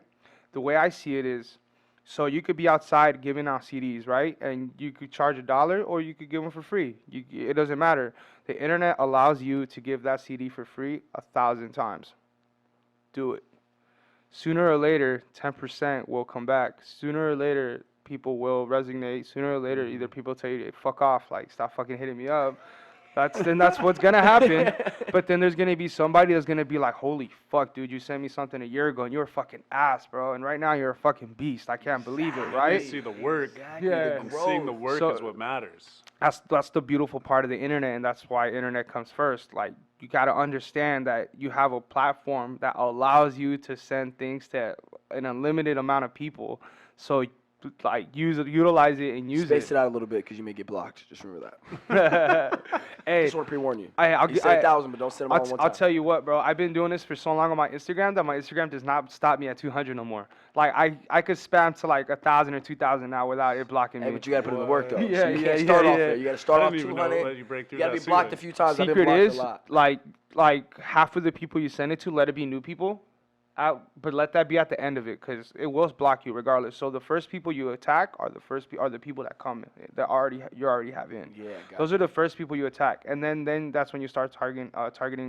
The way I see it is, so you could be outside giving out CDs, right? And you could charge $1 or you could give them for free. It doesn't matter. The internet allows you to give that CD for free 1,000 times. Do it. Sooner or later, 10% will come back. Sooner or later, people will resonate. Sooner or later, either people tell you, hey, fuck off, stop fucking hitting me up. That's what's gonna happen. But then there's gonna be somebody that's gonna be like, holy fuck, dude, you sent me something a year ago and you're a fucking ass, bro. And right now you're a fucking beast. I can't believe it, right? You see the work. Exactly. Yeah. And seeing the work is what matters. That's the beautiful part of the internet, and that's why internet comes first. You gotta understand that you have a platform that allows you to send things to an unlimited amount of people. So utilize it and use Space it. it out a little bit because you may get blocked. Just remember that. Hey, Just want to pre-warn you. I'll You say 1,000, but don't send them all one time. I'll tell you what, bro. I've been doing this for so long on my Instagram that my Instagram does not stop me at 200 no more. I could spam to 1,000 or 2,000 now without it blocking me. Hey, but you got to put in the work, though. Yeah, So you yeah, can't start yeah, off yeah. there. You got to start I off didn't even know 200. let you break through You got to that be blocked a ceiling. few times. I've been Secret blocked is a lot. half of the people you send it to, let it be new people. But let that be at the end of it, because it will block you regardless. So the first people you attack are the people that come that you already have in. Yeah, got Those are the first people you attack, and then that's when you start targeting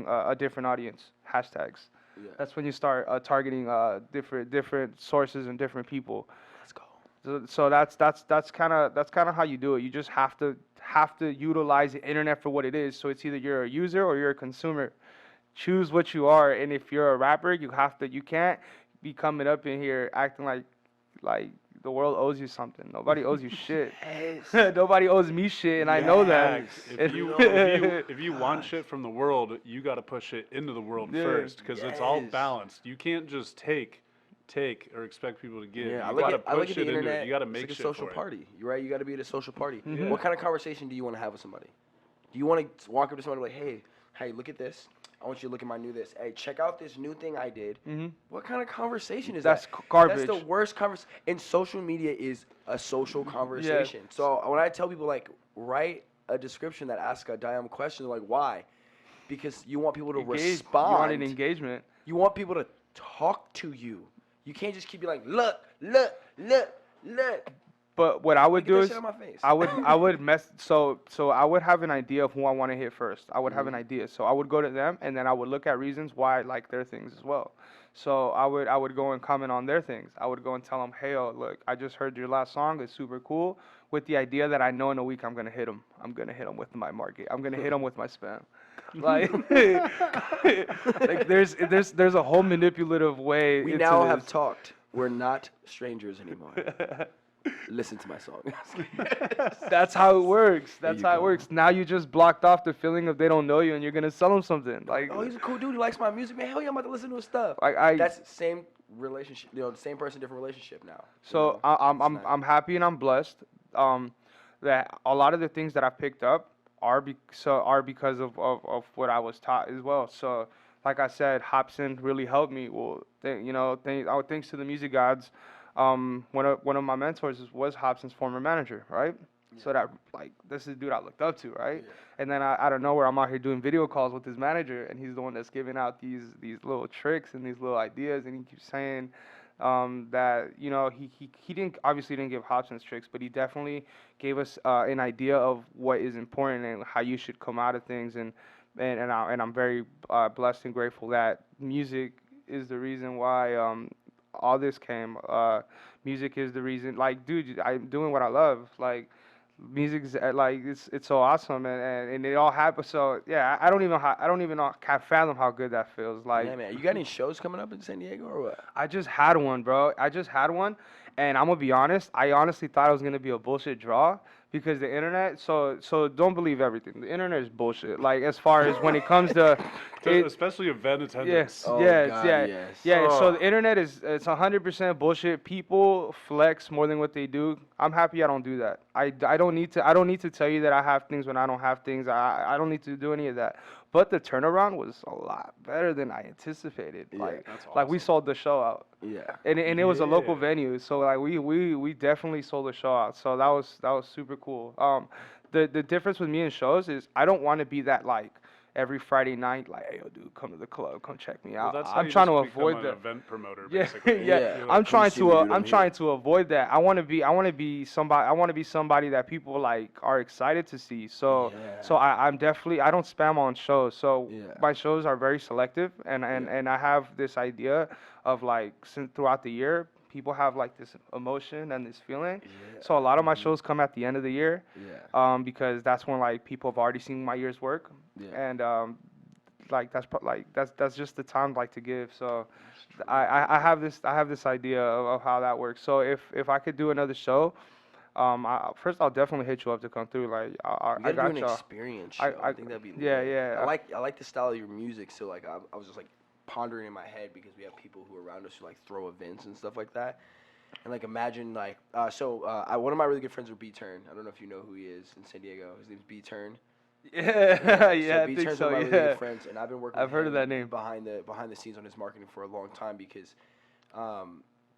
a different audience. Hashtags. Yeah. That's when you start targeting different sources and different people. Let's go. So that's kind of how you do it. You just have to utilize the internet for what it is. So it's either you're a user or you're a consumer. Choose what you are, and if you're a rapper, you can't be coming up in here acting like the world owes you something. Nobody owes you shit. Nobody owes me shit, and I know that. If you want shit from the world, you got to push it into the world first, because it's all balanced. You can't just take or expect people to give. Yeah, You got to I look push at it the into internet. it. You got to It's make like a shit social for it. party. You're right. You got to be at a social party. Mhm. What kind of conversation do you want to have with somebody? Do you want to walk up to somebody like, hey, look at this. I want you to look at my new this. Hey, check out this new thing I did. Mhm. What kind of conversation is That's that? garbage. That's the worst conversation. And social media is a social conversation. So when I tell people, write a description that asks a damn question, they're like, why? Because you want people to respond. You want an engagement. You want people to talk to you. You can't just keep like, look. But what I would Get do that is shit out my face. I would so I would have an idea of who I want to hit first. I would have an idea. So I would go to them, and then I would look at reasons why I like their things as well. So I would go and comment on their things. I would go and tell them, hey, look, I just heard your last song. It's super cool. With the idea that I know in a week I'm gonna hit them. I'm gonna hit them with my market. I'm gonna hit them with my spam. There's a whole manipulative way. We into now this. have talked. We're not strangers anymore. Listen to my song. That's how it works. That's you how it go. works. Now you just blocked off the feeling of they don't know you, and you're gonna sell them something. Oh, he's a cool dude. He likes my music, man. Hell yeah, I'm about to listen to his stuff. I That's the same relationship. The same person, different relationship now. so You know? I'm It's nice. I'm happy and I'm blessed that a lot of the things that I picked up are because of what I was taught as well. So like I said, Hobson really helped me. Well, thanks to the music gods. One of my mentors was Hobson's former manager, right? So that like this is the dude I looked up to, right? Yeah. And then out of nowhere, I'm out here doing video calls with his manager, and he's the one that's giving out these little tricks and these little ideas, and he keeps saying that he didn't obviously didn't give Hobson's tricks, but he definitely gave us an idea of what is important and how you should come out of things, and I'm very blessed and grateful that music is the reason why all this came. Music is the reason. Like, dude, I'm doing what I love. Like, music's like it's so awesome, and it all happened. So yeah, I don't even know, can't fathom how good that feels. Like, Yeah, man. You got any shows coming up in San Diego or what? I just had one, bro. I just had one, and I'm gonna be honest. I honestly thought it was gonna be a bullshit draw because the internet. So don't believe everything. The internet is bullshit. Like as far as when it comes to it, Especially event yes, attendance. Oh, yes, God, yeah, yes. yeah. So Ugh. the internet it's 100% bullshit. People flex more than what they do. I'm happy I don't do that. I don't need to tell you that I have things when I don't have things. I don't need to do any of that. But the turnaround was a lot better than I anticipated. Yeah. Like That's like we awesome. sold the show out. Yeah. And it was a local Yeah. venue, so like we definitely sold the show out. So that was super cool. The difference with me and shows is I don't want to be that like every Friday night like, hey yo dude, come to the club, come check me Well, out. that's how I'm you trying to just become avoid an that. event promoter, Yeah, basically. yeah. Yeah. You're I'm like, Come trying see me, dude, I'm I'm trying here. to avoid that. I want to be somebody. I want to be somebody that people like are excited to see. So Yeah. I'm definitely I don't spam on shows. So Yeah. my shows are very selective, and Yeah. and I have this idea of like since throughout the year people have like this emotion and this feeling. Yeah. So a lot of my Mhm. shows come at the end of the year, Yeah. because that's when like people have already seen my year's work, Yeah. and like that's just the time like to give. So That's I have this idea of how that works. So if I could do another show, first I'll definitely hit you up to come through. Like You I gotta do got an y'all. experience I, show. I I think that'd be yeah lit. yeah. I like the style of your music. So like I was just like pondering in my head because we have people who are around us who like throw events and stuff like that. And like imagine like one of my really good friends with B Turn. I don't know if you know who he is in San Diego. His name's B Turn. Yeah, yeah, So I B think Turn's so. one of my really Yeah, good friends, and I've been working. I've With heard of him that name. behind the scenes on his marketing for a long time because,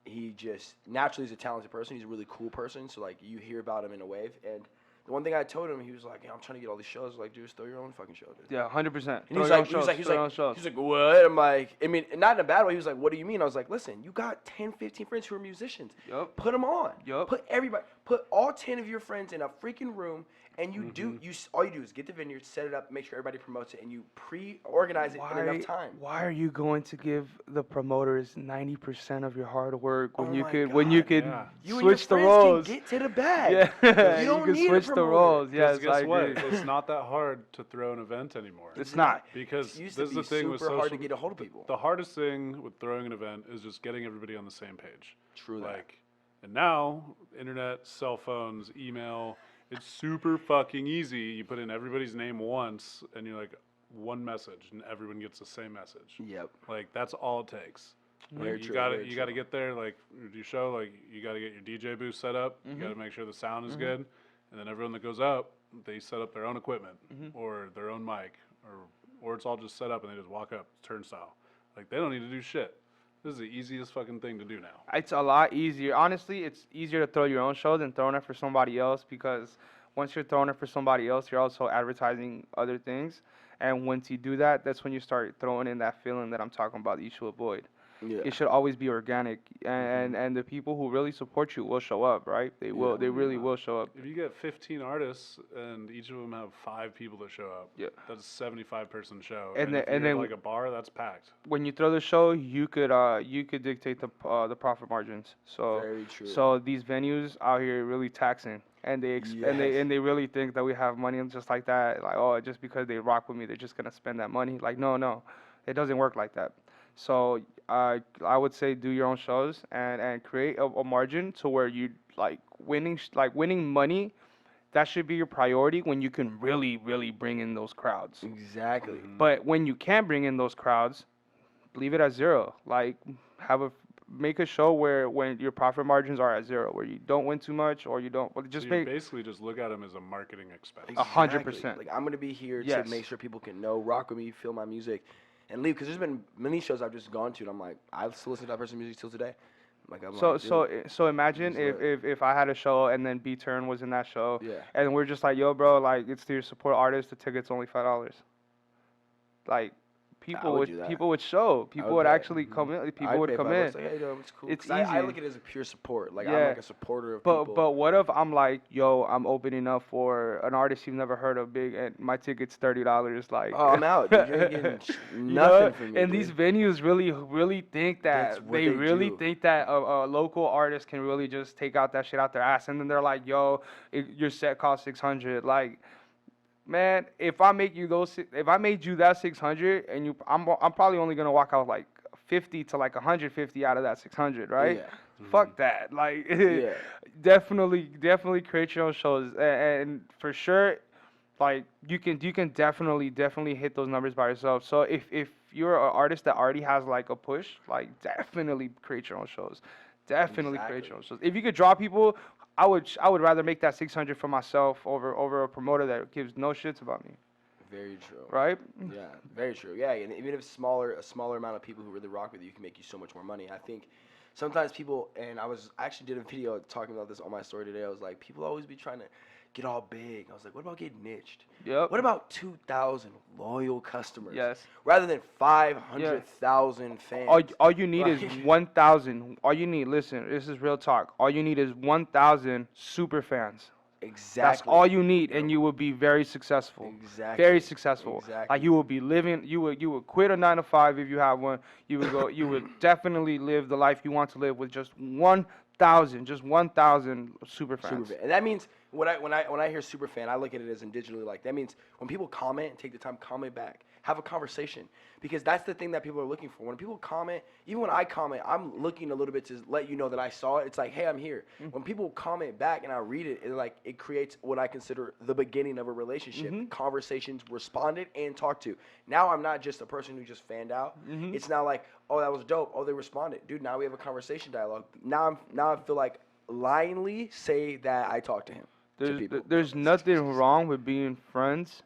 he just naturally is a talented person. He's a really cool person. So like you hear about him in a wave. And the one thing I told him, he was like, I'm trying to get all these shows. I was like, dude, just throw your own fucking show, dude. Yeah, 100%. And he was like, what? I'm like, I mean, not in a bad way. He was like, what do you mean? I was like, listen, you got 10, 15 friends who are musicians. Yup. Put them on. Yup. Put all 10 of your friends in a freaking room, and Mm-hmm. all you do is get the vineyard, set it up, make sure everybody promotes it, and you pre-organize it in enough time. Why are you going to give the promoters 90% of your hard work when Oh you my could when you God. could Yeah. You and your switch the friends roles? can get to the bag. Yeah, You don't can need a switch the promoter. roles. Because Yes, I guess what? agree. It's not that hard to throw an event anymore. It's not. Because It used this to is be the thing with super hard to social- get a hold of people. The hardest thing with throwing an event is just getting everybody on the same page. True that. Like, and now, internet, cell phones, email, it's super fucking easy. You put in everybody's name once, and you're like, one message, and everyone gets the same message. Yep. Like, that's all it takes. Very Like, you true, gotta very you gotta true. get there. Like your show, like you gotta get your DJ booth set up. You gotta make sure the sound is good, and then everyone that goes up, they set up their own equipment or their own mic, or it's all just set up and they just walk up turnstile. Like they don't need to do shit. This is the easiest fucking thing to do now. It's a lot easier. Honestly, it's easier to throw your own show than throwing it for somebody else because once you're throwing it for somebody else, you're also advertising other things. And once you do that, that's when you start throwing in that feeling that I'm talking about that you should avoid. Yeah. It should always be organic, and the people who really support you will show up, right? They will. They really will show up. If you get 15 artists and each of them have 5 people that show up, Yeah. that's a 75-person show. And And, then- if and you're then- like a bar, that's packed. When you throw the show, you could dictate the profit margins. So Very true. so these venues out here really taxing, and they really think that we have money and just like that. Like, oh, just because they rock with me, they're just gonna spend that money. Like, no, it doesn't work like that. So I would say do your own shows and create a margin to where you like winning money. That should be your priority when you can really bring in those crowds. Exactly. But when you can't bring in those crowds, leave it at zero. Like make a show where when your profit margins are at zero, where you don't win too much or you don't. Well, just So you make basically just look at them as a marketing expense. 100%. Like I'm gonna be here Yes. to make sure people can know, rock with me, feel my music, and leave. Because there's been many shows I've just gone to, and I'm like, I still listen to that person's music till today. Like I'm So like, dude, so imagine this is if I had a show and then B Turn was in that show, yeah. and we're just like, yo, bro, like it's to your support artist. The ticket's only $5. Like I would do that. people would show. I People would would pay. actually come in. People I'd would pay come $5. in. Like, hey, yo, it's cool. It's 'Cause I easy. look at it as a pure support. Like I'm Yeah. like a supporter of people. But what if I'm like, yo, I'm opening up for an artist you've never heard of, big, and my ticket's $30. Like, Oh, I'm out, dude. You ain't getting you nothing know? from me, And dude. these venues really think That's that what they they really do. think that a local artist can really just take out that shit out their ass, and then they're like, yo, your set costs 600. Like, man, if I make you if I made you that 600, and I'm probably only gonna walk out like 50 to like 150 out of that 600, right? Yeah. Fuck that. Like, Yeah. definitely create your own shows, and for sure, like you can definitely hit those numbers by yourself. So if you're an artist that already has like a push, like definitely create your own shows. Definitely create your own shows. If you could draw people, I would rather make that 600 for myself over a promoter that gives no shits about me, Very true. right? Yeah, very true. Yeah, and even if a smaller amount of people who really rock with you can make you so much more money. I think sometimes people, and I actually did a video talking about this on my story today. I was like, people always be trying to get all big. I was like, what about getting niched? Yep. What about 2,000 loyal customers? Yes. Rather than 500,000 fans. All you need is Like- 1,000. All you need, listen, this is real talk. All you need is 1,000 super fans. Exactly. That's all you need, and you will be very successful. Exactly. Very successful. Exactly. Like you will be living. You would quit a 9 to 5 if you have one. You would go. You would definitely live the life you want to live with just 1,000, just 1,000 super fans. Super fan. And that means when I hear super fan, I look at it as digitally like that means when people comment and take the time, comment back, have a conversation, because that's the thing that people are looking for. When people comment, even when I comment, I'm looking a little bit to let you know that I saw it. It's like, hey, I'm here. When people comment back and I read it, it creates what I consider the beginning of a relationship. Conversations responded and talked to. Now I'm not just a person who just fanned out. It's now like, oh, that was dope. Oh, they responded, dude. Now we have a conversation dialogue. Now I feel like lyingly say that I talked to him. To people. There's nothing wrong with being friends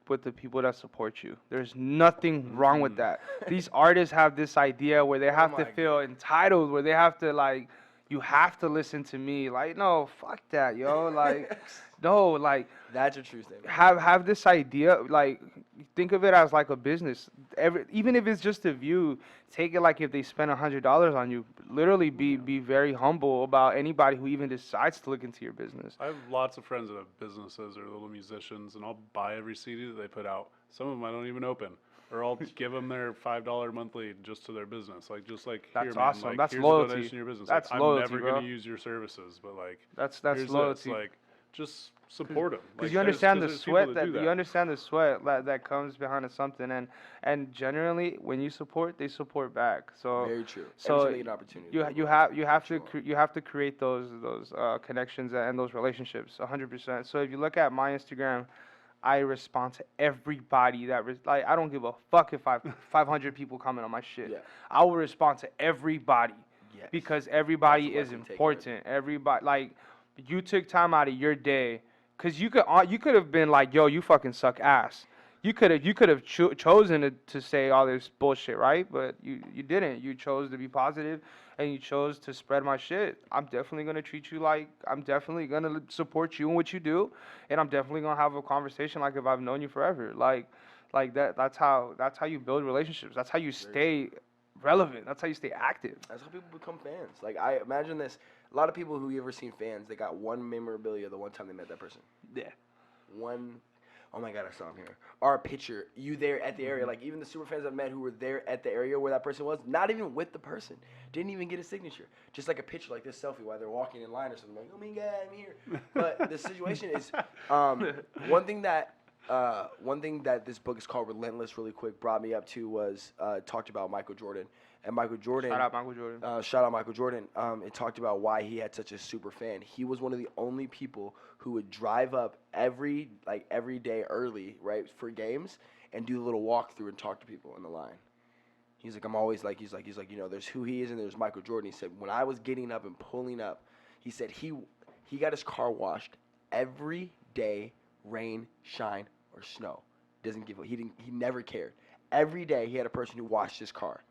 with the people that support you. There's nothing wrong with that. These artists have this idea where they have to my feel entitled, where they have to like, you have to listen to me. Like, no, fuck that, yo. Like, no, like, That's a true statement. have this idea, like, think of it as like a business. Even if it's just a view, take it like if they spend $100 on you. Literally be very humble about anybody who even decides to look into your business. I have lots of friends that have businesses or little musicians, and I'll buy every CD that they put out. Some of them I don't even open, or I'll give them their $5 monthly just to their business. Like, just like, That's here, man, awesome. like, That's here's loyalty. a donation to your business. That's like, loyalty, I'm never bro. gonna use your services, but like, That's here's loyalty. this. Like, just support them. Because you understand the sweat that comes behind something, and generally when you support, they support back. So Very true. So Every time they get an opportunity. you have to create those connections and those relationships 100%. So if you look at my Instagram, I respond to everybody like I don't give a fuck if 500 people comment on my shit. Yeah. I will respond to everybody Yes. because everybody That's a is lesson taken. important. Everybody, like, you took time out of your day, cause you could have been like, yo, you fucking suck ass. You could have chosen to say all this bullshit, right? But you didn't. You chose to be positive, and you chose to spread my shit. I'm definitely gonna treat you like, I'm definitely gonna support you in what you do, and I'm definitely gonna have a conversation like if I've known you forever. Like that. That's how you build relationships. That's how you stay relevant. That's how you stay active. That's how people become fans. Like, I imagine this. A lot of people who you ever seen fans, they got one memorabilia the one time they met that person. Yeah. One, oh my God, I saw him here. Or a picture, you there at the area. Like, even the super fans I've met who were there at the area where that person was, not even with the person, didn't even get a signature. Just like a picture, like this selfie while they're walking in line or something. Like, oh my God, I'm here. But the situation is, one thing that this book is called Relentless, really quick, brought me up to was talked about Michael Jordan. And Michael Jordan. Shout out Michael Jordan. Shout out Michael Jordan. It talked about why he had such a super fan. He was one of the only people who would drive up every day early, right, for games and do a little walkthrough and talk to people in the line. He's like, I'm always like, he's like, you know, there's who he is and there's Michael Jordan. He said, when I was getting up and pulling up, he said he got his car washed every day, rain, shine, or snow. He never cared. Every day he had a person who washed his car.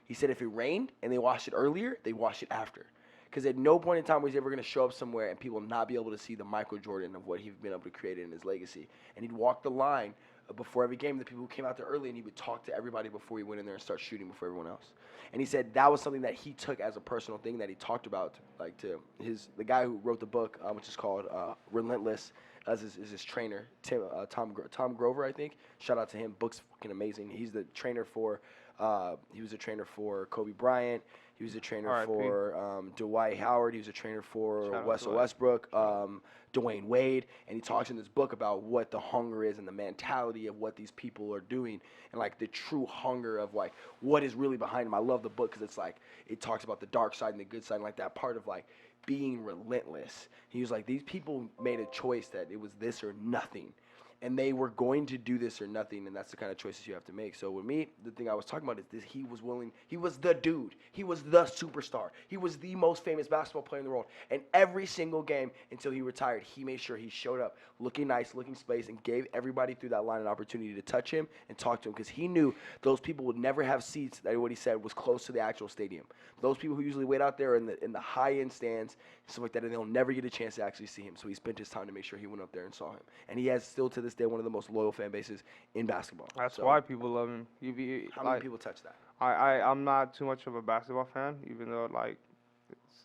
He said if it rained and they washed it earlier, they washed it after. Because at no point in time was he ever going to show up somewhere and people not be able to see the Michael Jordan of what he'd been able to create in his legacy. And he'd walk the line before every game. The people who came out there early, and he would talk to everybody before he went in there and start shooting before everyone else. And he said that was something that he took as a personal thing that he talked about, like to the guy who wrote the book, which is called Relentless. As his trainer, Tom Grover, I think. Shout out to him. Book's fucking amazing. He's the trainer for. He was a trainer for Kobe Bryant. He was a trainer for Dwight Howard. He was a trainer for Russell Westbrook, Dwayne Wade. And he talks in this book about what the hunger is and the mentality of what these people are doing and, like, the true hunger of, like, what is really behind them. I love the book because it's, like, it talks about the dark side and the good side and, like, that part of, like, being relentless. He was like, these people made a choice that it was this or nothing. And they were going to do this or nothing, and that's the kind of choices you have to make. So with me, the thing I was talking about is this: he was the dude. He was the superstar. He was the most famous basketball player in the world. And every single game until he retired, he made sure he showed up looking nice, looking space, and gave everybody through that line an opportunity to touch him and talk to him, because he knew those people would never have seats, that what he said was close to the actual stadium. Those people who usually wait out there in the high-end stands, stuff like that, and they'll never get a chance to actually see him. So he spent his time to make sure he went up there and saw him. And he has still to this day one of the most loyal fan bases in basketball. That's why people love him. How many people touch that? I'm not too much of a basketball fan, even though, like,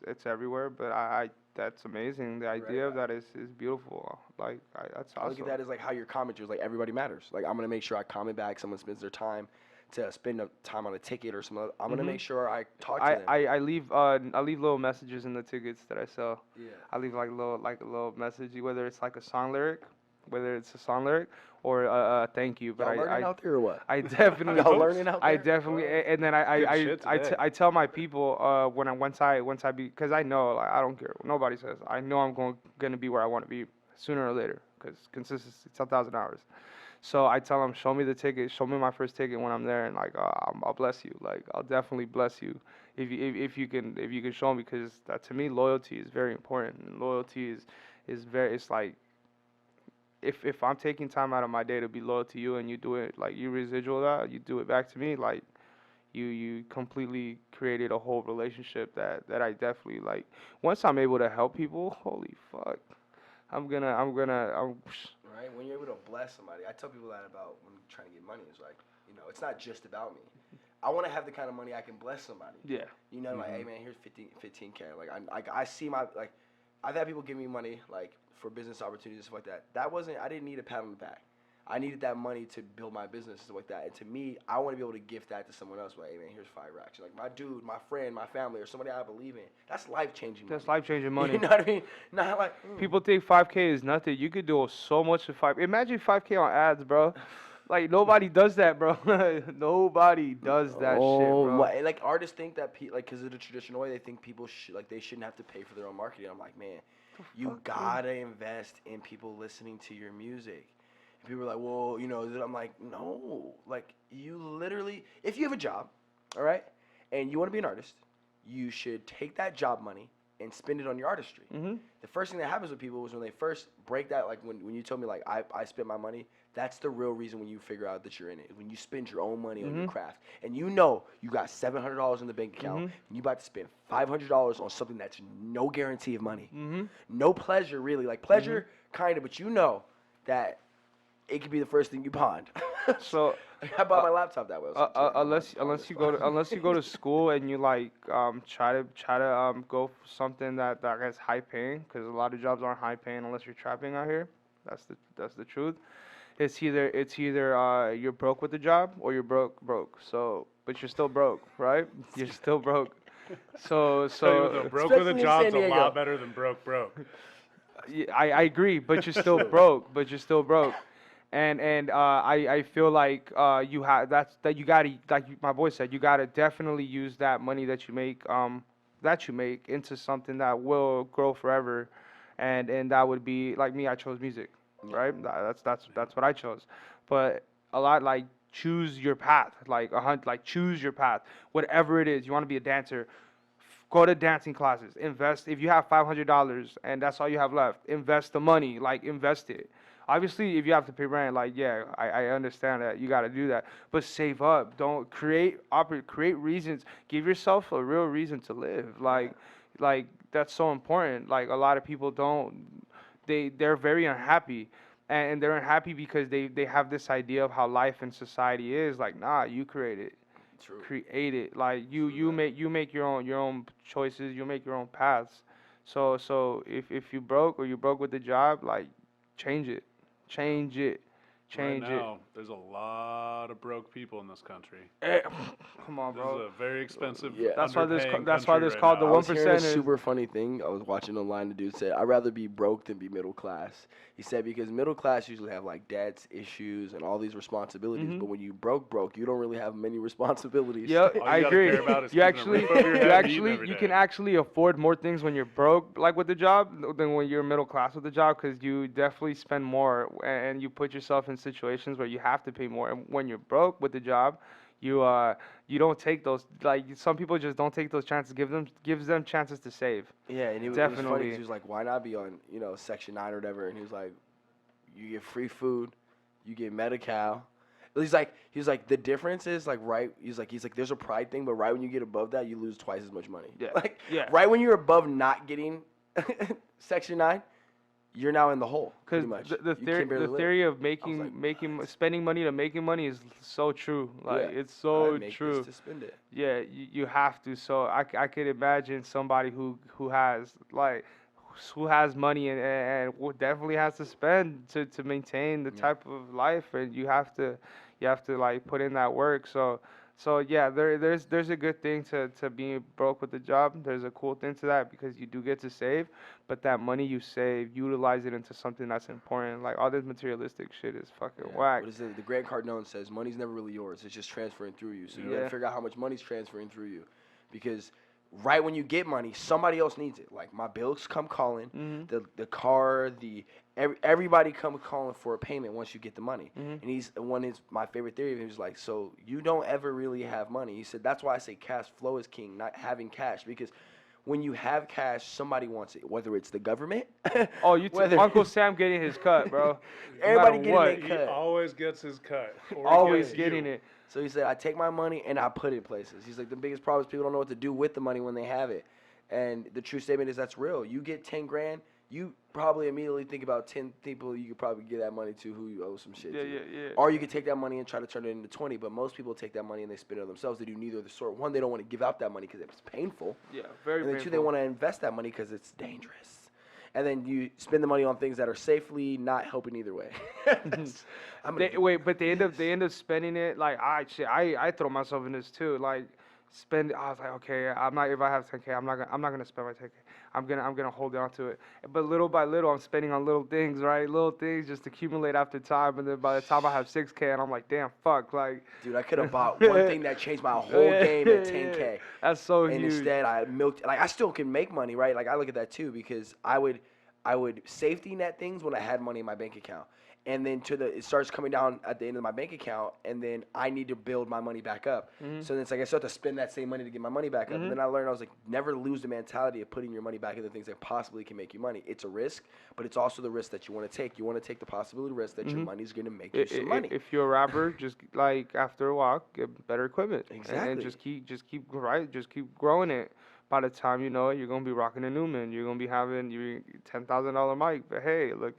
it's everywhere. But that's amazing. The idea of that is beautiful. Like, that's awesome. I look at that as like how your comment is like everybody matters. Like, I'm gonna make sure I comment back. Someone spends their time to spend time on a ticket or something. I'm gonna make sure I talk to them. I leave little messages in the tickets that I sell. Yeah. I leave like a little message, whether it's like a song lyric, or a thank you. But Y'all learning out there or what? I definitely Y'all learning out there? I definitely, and then I tell my people once I because I know, like, I don't care what nobody says. I know I'm gonna be where I want to be sooner or later, because consistency, it's 1,000 hours. So I tell them, show me the ticket, show me my first ticket when I'm there, and, like, I'll bless you. Like, I'll definitely bless you if you can show me, because that, to me, loyalty is very important. And loyalty is very, it's like, if I'm taking time out of my day to be loyal to you, and you do it, like, you residual that, you do it back to me, like, you completely created a whole relationship that I definitely, like, once I'm able to help people, holy fuck, I'm gonna Right? When you're able to bless somebody, I tell people that about when trying to get money. It's like, it's not just about me. I want to have the kind of money I can bless somebody. Yeah. Like, hey man, here's 15K. Like, I see like, I've had people give me money, like, for business opportunities and stuff like that. I didn't need a pat on the back. I needed that money to build my business and stuff like that. And to me, I want to be able to gift that to someone else. Like, hey man, here's 5 racks. Like, my dude, my friend, my family, or somebody I believe in. That's life-changing money. That's life-changing money. You know what I mean? Not like, people think 5K is nothing. You could do so much with 5. Imagine 5K on ads, bro. Like, nobody does that, bro. Nobody does that shit, bro. Like, artists think that, because of the traditional way, they think people they shouldn't have to pay for their own marketing. I'm like, man, you gotta invest in people listening to your music. And people are like, well, I'm like, no. Like, you literally, if you have a job, all right, and you want to be an artist, you should take that job money and spend it on your artistry. Mm-hmm. The first thing that happens with people is when they first break that, like when you told me, like, I spent my money, that's the real reason when you figure out that you're in it. When you spend your own money on your craft, and you got $700 in the bank account, and you about to spend $500 on something that's no guarantee of money. No pleasure, really. Like, pleasure, kind of, but that it could be the first thing you pawned. So I bought my laptop that way. Unless you go to school and you, like, try to go for something that is high paying, because a lot of jobs aren't high paying unless you're trapping out here. That's the truth. It's either you're broke with the job, or you're broke. So, but you're still broke, right? You're still broke. So broke with a job's a lot better than broke. Yeah, I agree, but you're still broke. And I feel like you gotta, like my boy said, you gotta definitely use that money that you make into something that will grow forever, and that would be, like me, I chose music, right? That's what I chose, but a lot, like, choose your path, choose your path, whatever it is. You want to be a dancer, go to dancing classes, invest. If you have $500 and that's all you have left, invest the money, like, invest it. Obviously, if you have to pay rent, like yeah, I understand that you got to do that. But save up. Don't create reasons. Give yourself a real reason to live. Like that's so important. Like a lot of people don't. They're very unhappy. And they're unhappy because they have this idea of how life and society is. Like, nah, you create it. True. Create it. Like True that. you make your own choices. You make your own paths. So if you broke or you broke with the job, like change it, change it, Right change it. now, there's a lot of broke people in this country. Eh, come on, This is bro. a very expensive, Yeah. That's why underpaying that's why country this right called the now. I was hearing a 1%ers. super funny thing. I was watching online. The dude said, "I'd rather be broke than be middle class." He said because middle class usually have like debts, issues, and all these responsibilities. Mhm. But when you broke, you don't really have many responsibilities. Yeah, All you I gotta agree. care about is You keeping a actually, roof over your head and eating every you day. can actually afford more things when you're broke, like with the job, than when you're middle class with the job, because you definitely spend more and you put yourself in situations where you have to pay more. And when you're broke with the job, you don't take those. Like some people just don't take those chances. Gives them chances to save. Yeah, and it was funny Definitely. because he was like, "Why not be on Section 9 or whatever?" And he was like, "You get free food, you get Medi-Cal." He's like the difference is like right. He's like there's a pride thing, but right when you get above that, you lose twice as much money. Yeah. Like Yeah. right when you're above not getting Section 9, you're now in the hole. Because Pretty much. the You can barely the live. theory of like, what? spending money to making money is so true. Like Yeah. it's I so make true. this to spend it. Yeah, you have to. So I could imagine somebody who has who has money and definitely has to spend to maintain the Yeah. type of life, and you have to like put in that work. So yeah, there's a good thing to being broke with the job. There's a cool thing to that because you do get to save, but that money you save, utilize it into something that's important. Like all this materialistic shit is fucking Yeah. whack. What is it? The Grant Cardone says money's never really yours. It's just transferring through you. So you gotta Yeah. figure out how much money's transferring through you, because right when you get money, somebody else needs it. Like my bills come calling, Mhm. the car, everybody come calling for a payment once you get the money. Mhm. And he's one is my favorite theory of him is like, so you don't ever really have money. He said that's why I say cash flow is king, not having cash, because when you have cash, somebody wants it, whether it's the government. Oh, you whether Uncle Sam getting his cut, bro. No Everybody matter getting what. their He cut. always gets his cut. Or he Always gets getting you. it. So he said, I take my money and I put it places. He's like, the biggest problem is people don't know what to do with the money when they have it. And the true statement is that's real. You get 10 grand, you probably immediately think about 10 people you could probably give that money to who you owe some shit Yeah, to. yeah. Or you could take that money and try to turn it into 20, but most people take that money and they spend it on themselves. They do neither of the sort. One, they don't want to give out that money because it's painful. Yeah, very And then two, they painful. want to invest that money because it's dangerous. And then you spend the money on things that are safely not helping either way. I'm gonna do But they end up spending it like I throw myself in this too. Like spend I was like, okay, I'm not if I have 10K, I'm not gonna spend my 10K. I'm gonna hold on to it. But little by little I'm spending on little things, right? Little things just accumulate after time, and then by the time I have 6K and I'm like, damn, fuck, like Dude, I could have bought one thing that changed my whole game at 10K. That's so And huge. instead I milked, like I still can make money, right? Like I look at that too, because I would safety net things when I had money in my bank account. And then it starts coming down at the end of my bank account, and then I need to build my money back up. So then it's like I start to spend that same money to get my money back up. And then I learned, I was like, never lose the mentality of putting your money back into things that possibly can make you money. It's a risk, but it's also the risk that you want to take. You want to take the possibility risk that your money's going to make you some money. If you're a rapper, just like after a while, get better equipment. Exactly. And just keep growing it. By the time you know it, you're gonna be rocking a Newman. You're gonna be having your $10,000 mic. But hey, look,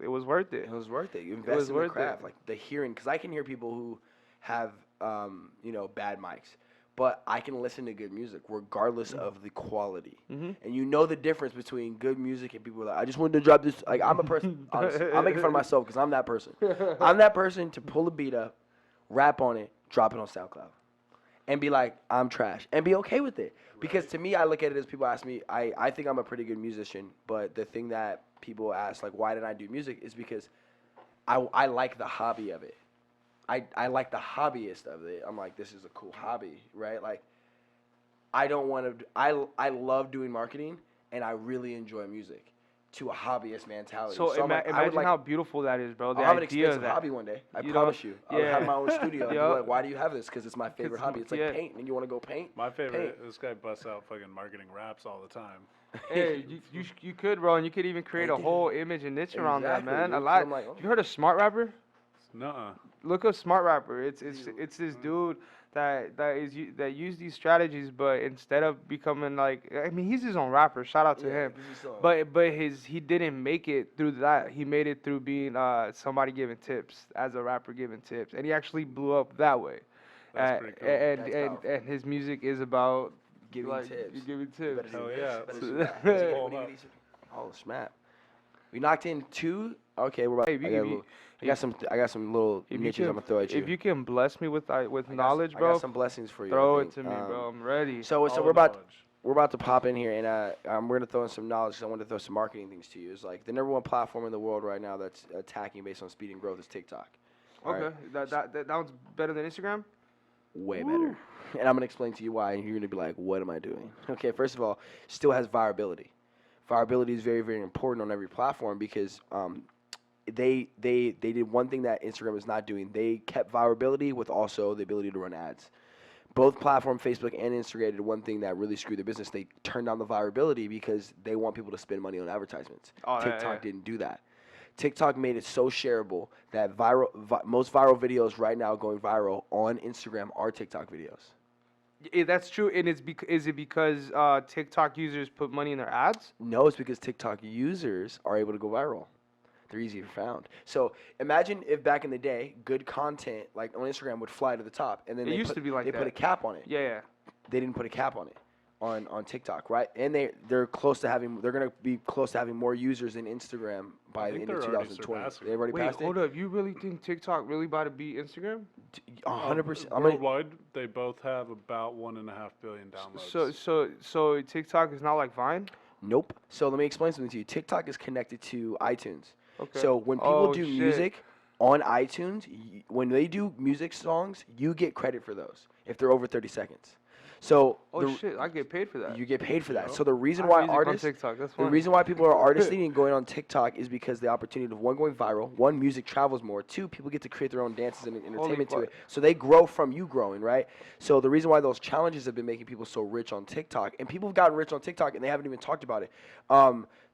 it was worth it. It was worth it. You was invest in the worth it. craft, like the hearing, because I can hear people who have, bad mics, but I can listen to good music regardless of the quality. And you know the difference between good music and people who are like, I just wanted to drop this. Like I'm a person, honestly, I'm making fun of myself because I'm that person. I'm that person to pull a beat up, rap on it, drop it on SoundCloud, and be like, I'm trash, and be okay with it. Because to me, I look at it as people ask me, I think I'm a pretty good musician, but the thing that people ask, like, why did I do music, is because I like the hobby of it. I like the hobbyist of it. I'm like, this is a cool hobby, right? Like, I don't want to, I love doing marketing, and I really enjoy music. to a hobbyist mentality. So I'm like, I would imagine like, how beautiful that is, bro. The I'll have an idea of expensive that. hobby one day. I You know? promise you. I'll Yeah. have my own studio. And Yup. be like, why do you have this? Because it's my favorite 'Cause hobby. It's like yeah. paint, and you want to go paint. My favorite, Paint. this guy busts out fucking marketing raps all the time. Hey, you could, bro, and you could even create a dude. whole image and niche around that, Exactly, man. dude. A So lot. I'm like, oh. You heard of Smart Rapper? Nuh-uh. Look up Smart Rapper. It's this dude that use these strategies, but instead of becoming like, I mean, he's his own rapper. Shout out to him. But he didn't make it through that. He made it through being somebody giving tips as a rapper giving tips, and he actually blew up that way. That's pretty cool. That's And powerful. his music is about Giving like, tips. Giving You better tips. do Hell this, yeah. better So- do that. Let's What do pull you 'em need? Oh snap! We knocked in 2. Okay, we're about. Hey, if you- I got some little If you niches can, I'm gonna throw at you. if you can bless me with knowledge, I bro, got some blessings for you. I throw it think. to me, bro. I'm ready. So All we're about knowledge. we're about to pop in here, and we're gonna throw in some knowledge. 'Cause I want to throw some marketing things to you. It's like the number one platform in the world right now that's attacking based on speed and growth is TikTok. All Okay, right? that one's better than Instagram. Way better. And I'm gonna explain to you why, and you're gonna be like, "What am I doing?" Okay, first of all, still has virability. Virability is very, very important on every platform because they did one thing that Instagram is not doing. They kept virability with also the ability to run ads. Both platform, Facebook and Instagram, did one thing that really screwed their business. They turned down the virability because they want people to spend money on advertisements. Oh, yeah, TikTok yeah. didn't do that. TikTok made it so shareable that most viral videos right now going viral on Instagram are TikTok videos. Yeah, that's true. And is it because TikTok users put money in their ads? No, it's because TikTok users are able to go viral. They're easier found. So imagine if back in the day, good content like on Instagram would fly to the top, and then It they used put, to be like they put a that. cap on it. Yeah, yeah. They didn't put a cap on it on TikTok, right? And they're gonna be close to having more users than Instagram by the think end of they're already 2020. surpassing They already Wait, passed hold up. You really think TikTok really about to beat Instagram? it. 100%. Worldwide, they both have about 1.5 billion downloads. So TikTok is not like Vine? Nope. So let me explain something to you. TikTok is connected to iTunes. Okay. So when people Oh, do shit. music on iTunes, when they do music songs, you get credit for those if they're over 30 seconds. So Oh shit, I get paid for that. you get paid for that. Yeah. So the reason I why have music on artists, TikTok. That's the funny. reason why people are artisting and going on TikTok is because the opportunity of one, going viral, one, music travels more, two, people get to create their own dances and entertainment to fuck. it. So they grow from you growing, right? So the reason why those challenges have been making people so rich on TikTok, and people have gotten rich on TikTok and they haven't even talked about it.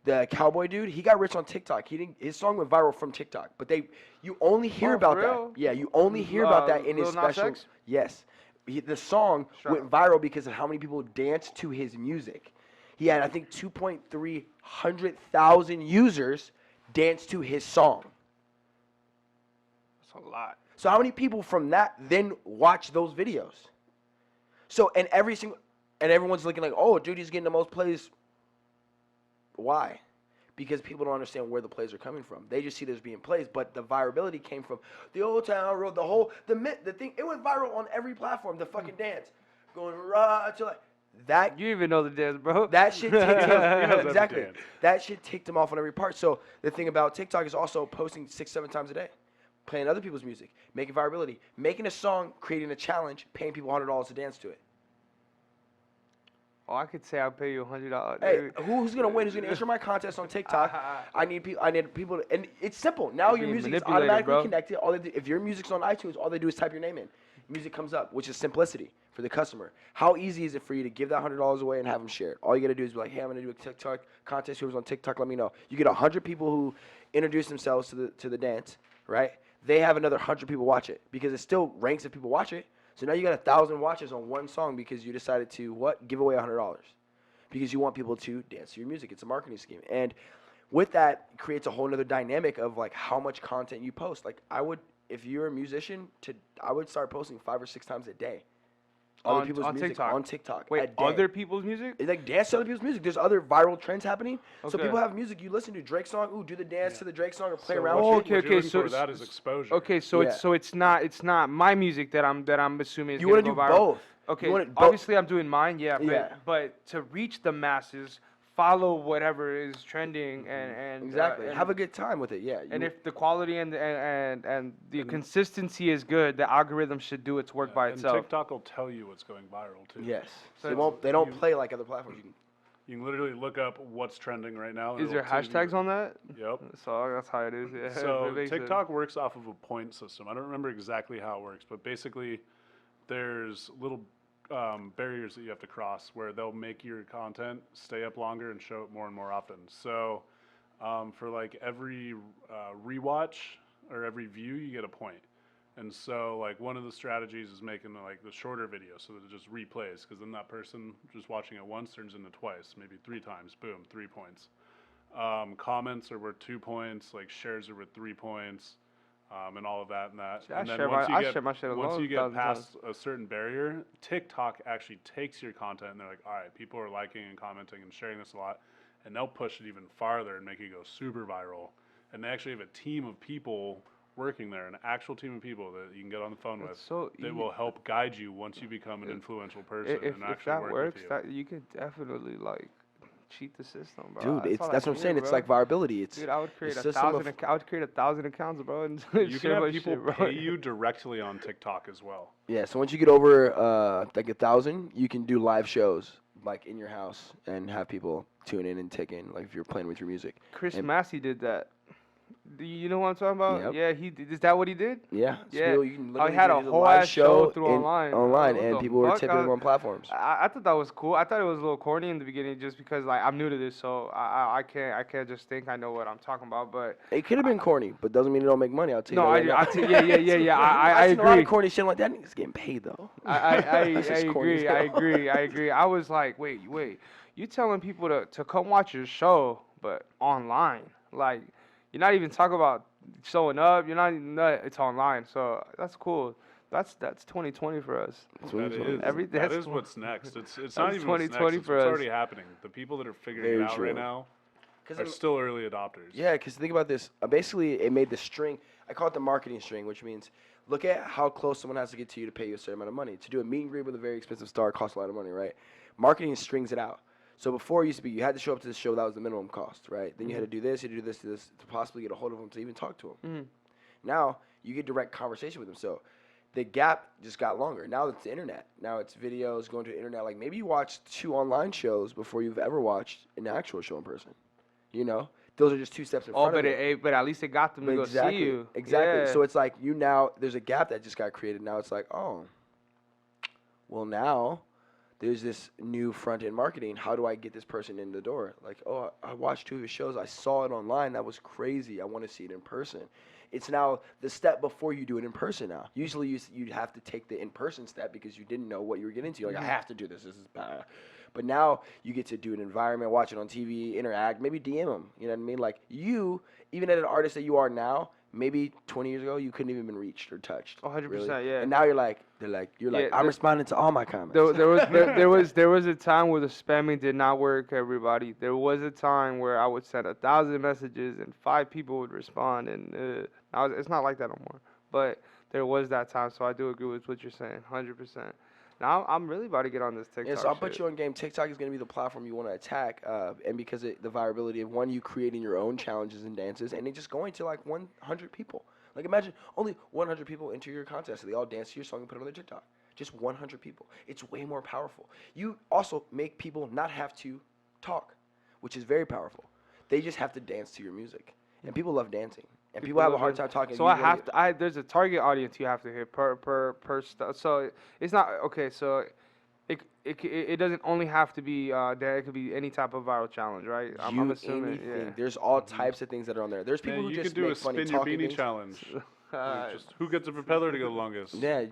The cowboy dude, he got rich on TikTok. His song went viral from TikTok, but you only hear Oh, about for that. real? Yeah, you only hear about that in his Lil Nas special. X? Yes. The song Shout went out. viral because of how many people danced to his music. He had, I think, 2,300,000 users dance to his song. That's a lot. So how many people from that then watch those videos? So and everyone's looking like, oh, dude, he's getting the most plays. Why? Because people don't understand where the plays are coming from. They just see there's being plays, but the virality came from the Old Town Road, the thing. It went viral on every platform. The fucking dance, going right to like that. You even know the dance, bro. That shit ticked him. every Exactly. dance. That shit ticked him off on every part. So the thing about TikTok is also posting 6-7 times a day, playing other people's music, making virality, making a song, creating a challenge, paying people $100 to dance to it. Oh, I could say I'll pay you $100. Hey, who's gonna win? Who's gonna enter my contest on TikTok? I need people. And it's simple. Now You're your being music is manipulated, automatically bro. connected. If your music's on iTunes, all they do is type your name in. Music comes up, which is simplicity for the customer. How easy is it for you to give that $100 away and have them share it? All you gotta do is be like, hey, I'm gonna do a TikTok contest. Whoever's on TikTok, let me know. You get 100 people who introduce themselves to the dance, right? They have another 100 people watch it because it still ranks if people watch it. So now you got 1,000 watches on one song because you decided to give away $100. Because you want people to dance to your music. It's a marketing scheme. And with that, it creates a whole nother dynamic of like how much content you post. Like if you're a musician, I would start posting 5 or 6 times a day. Other people's music TikTok. on TikTok. Wait, a day. other people's music? It's like dance to other people's music. There's other viral trends happening. So Okay. people have music you listen to. Drake song, ooh, do the dance to the Drake song or play So around what with you- it. what you're okay, looking so for it's- that is exposure. Okay, so Yeah. it's not my music that I'm assuming is You gonna want to go do viral. both. Okay, You wanna- both. obviously I'm doing mine, yeah, Yeah. but to reach the masses, follow whatever is trending and Exactly. and, Have a good time with it. Yeah. and if the quality and the consistency is good, the algorithm should do its work by And itself. TikTok will tell you what's going viral too. yes. So They won't. They don't you- play like other platforms. You can literally look up what's trending right now. and Is there it'll tell you- hashtags on that? Yep. So that's how it is. Yeah. So It makes sense. TikTok works off of a point system. I don't remember exactly how it works, but basically, there's little barriers that you have to cross where they'll make your content stay up longer and show it more and more often. So for like every rewatch or every view, you get a point. And so like one of the strategies is making like the shorter video so that it just replays, because then that person just watching it once turns into twice, maybe 3 times. Boom, 3 points. Comments are worth 2 points. Like shares are worth 3 points. And all of that and that. See, I and then share once my- you I share my shit get once alone you get 1,000 past a certain barrier, TikTok actually takes your content and they're like, all right, people are liking and commenting and sharing this a lot, and they'll push it even farther and make it go super viral. And they actually have a team of people working there, an actual team of people that you can get on the phone with So that will help guide you once you become an influential person if and actually that work works, with you. that you could definitely like cheat the system, bro. Dude, all that's I what I'm need, saying. It's bro. like viability. It's Dude, I would create system of- I would create 1,000 accounts, bro, and You can share have my people shit, bro. pay you directly on TikTok as well. Yeah, so once you get over like 1,000, you can do live shows like in your house and have people tune in and take in, like if you're playing with your music. Chris And- Massey did that. Do you know what I'm talking about? Yep. Yeah, he did. Is that what he did? Yeah, so Yeah. you can Oh, he literally had do a the whole live ass show through in- online. online, What and the people were fuck? tipping him on platforms. I thought that was cool. I thought it was a little corny in the beginning, just because like I'm new to this, so I can't just think I know what I'm talking about. But It could have been corny, but doesn't mean it don't make money. I'll tell you. no, that right now. yeah. I I've seen a lot agree. of corny shit. I'm like, that nigga's getting paid though. I That's just corny as agree. hell. I agree. I was like, wait. You telling people to come watch your show, but online? Like, you're not even talking about showing up. You're not even. It's online, so that's cool. That's 2020 for us. That is, Everything- that that's is cool. what's next. It's not That's even what's next. 2020 It's for what's us. already happening. The people that are figuring Very it out true. right now are Because still early adopters. yeah, because think about this. Basically, it made the string. I call it the marketing string, which means look at how close someone has to get to you to pay you a certain amount of money. To do a meet and greet with a very expensive star costs a lot of money, right? Marketing strings it out. So before it used to be you had to show up to the show, that was the minimum cost, right? Then you had to do this, you had to do this to possibly get a hold of them to even talk to them. Mhm. Now you get direct conversation with them. So the gap just got longer. Now it's the internet. Now it's videos going to the internet. Like maybe you watched 2 online shows before you've ever watched an actual show in person. You know, those are just 2 steps in Oh, front of it. but at least it got them to go Exactly. see you. Exactly. Yeah. So it's like you now there's a gap that just got created. Now it's like, oh, well now there's this new front end marketing. How do I get this person in the door? Like, oh, I watched 2 of his shows. I saw it online. That was crazy. I want to see it in person. It's now the step before you do it in person now. Usually you'd have to take the in-person step because you didn't know what you were getting into. You're like, I have to do this. This is bad. But now you get to do an environment, watch it on TV, interact, maybe DM them. You know what I mean? Like you, even at an artist that you are now, maybe 20 years ago, you couldn't even been reached or touched. 100%, really. yeah. And now you're like, I'm responding to all my comments. There was a time where the spamming did not work, everybody. There was a time where I would send 1,000 messages and 5 people would respond, and now it's not like that no more. But there was that time, so I do agree with what you're saying, 100%. Now I'm really about to get on this TikTok. Yeah, so I'll shit. put you on game. TikTok is going to be the platform you want to attack, and because the viability of you creating your own challenges and dances, and it just going to like 100 people. Like imagine only 100 people enter your contest, so they all dance to your song and put it on their TikTok. Just 100 people. It's way more powerful. You also make people not have to talk, which is very powerful. They just have to dance to your music, and people love dancing. And people have a hard time talking. So there's a target audience you have to hit per stuff. So it's not okay. So it doesn't only have to be that. It could be any type of viral challenge, right? I'm assuming. Anything. Yeah. There's all types of things that are on there. There's people Man, who you just could do a make funny spin your talking beanie things. challenge. Just who gets a propeller to go the longest? Yeah,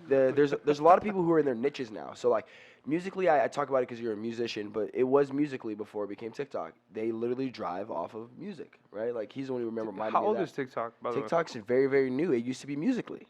there's a lot of people who are in their niches now. So like musically, I talk about it because you're a musician, but it was musically before it became TikTok. They literally drive off of music, right? Like he's the one who reminded me How of old that. is TikTok, by the way? TikTok's very, very new. It used to be Musically.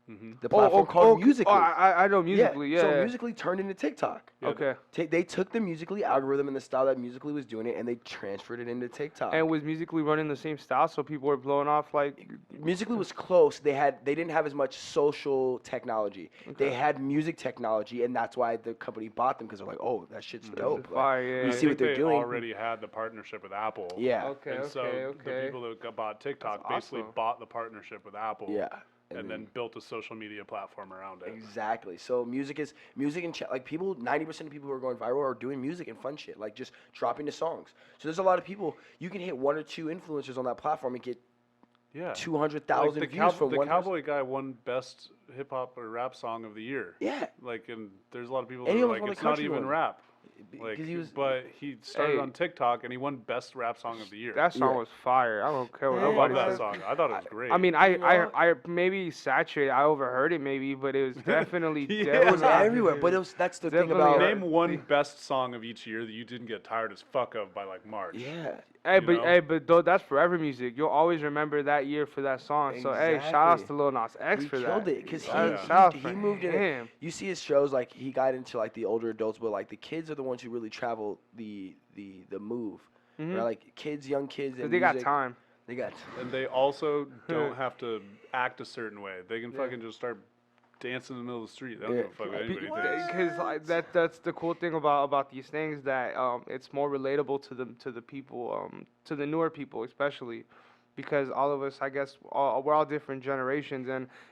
Mm-hmm. The platform called Musically. Oh, I know Musically, yeah. So Musically turned into TikTok. Yeah, Okay. They took the Musically algorithm and the style that Musically was doing it, and they transferred it into TikTok. And was Musically running the same style, so people were blowing off like? Musically was close. They didn't have as much social technology. Okay. They had music technology, and that's why the company bought them because they're like, oh, that shit's dope. Like, Fire, yeah. you see what they're they doing. already had the partnership with Apple. Yeah. Okay, And so okay. the people that bought TikTok That's basically awesome. bought the partnership with Apple. Yeah. and then built a social media platform around it. Exactly. So music and like people, 90% of people who are going viral are doing music and fun shit, like just dropping the songs. So there's a lot of people. You can hit one or two influencers on that platform and get Yeah. 200,000 views from the one person. Cowboy guy won best hip hop or rap song of the year. Yeah. Like, and there's a lot of people And that he are almost like, won the it's not country even one. rap. Because Like, he was. but he started Hey. on TikTok and he won best rap song of the year. That song Yeah. was fire. I don't care what I love nobody that says. song. I thought it was great. I mean, You know? I maybe saturated. I overheard it maybe, but it was definitely Yeah. It was everywhere, but that's the thing Definitely about. heard. Name one best song of each year that you didn't get tired as fuck of by like March. Yeah. But though that's forever music. You'll always remember that year for that song. So hey, shout outs to Lil Nas X He for killed that. it because Yeah. Shout out he for moved in. him. You see his shows, like he got into like the older adults, but like the kids are the ones who really travel the move. Mhm. Right? Like kids, young kids, 'Cause and they got music, time. They got. And they also don't have to act a certain way. They can fucking just start dancing in the middle of the street. They don't give a fuck what anybody thinks. Because like, that's the cool thing about these things, that it's more relatable to the people, to the newer people especially, because all of us, I guess, we're all different generations,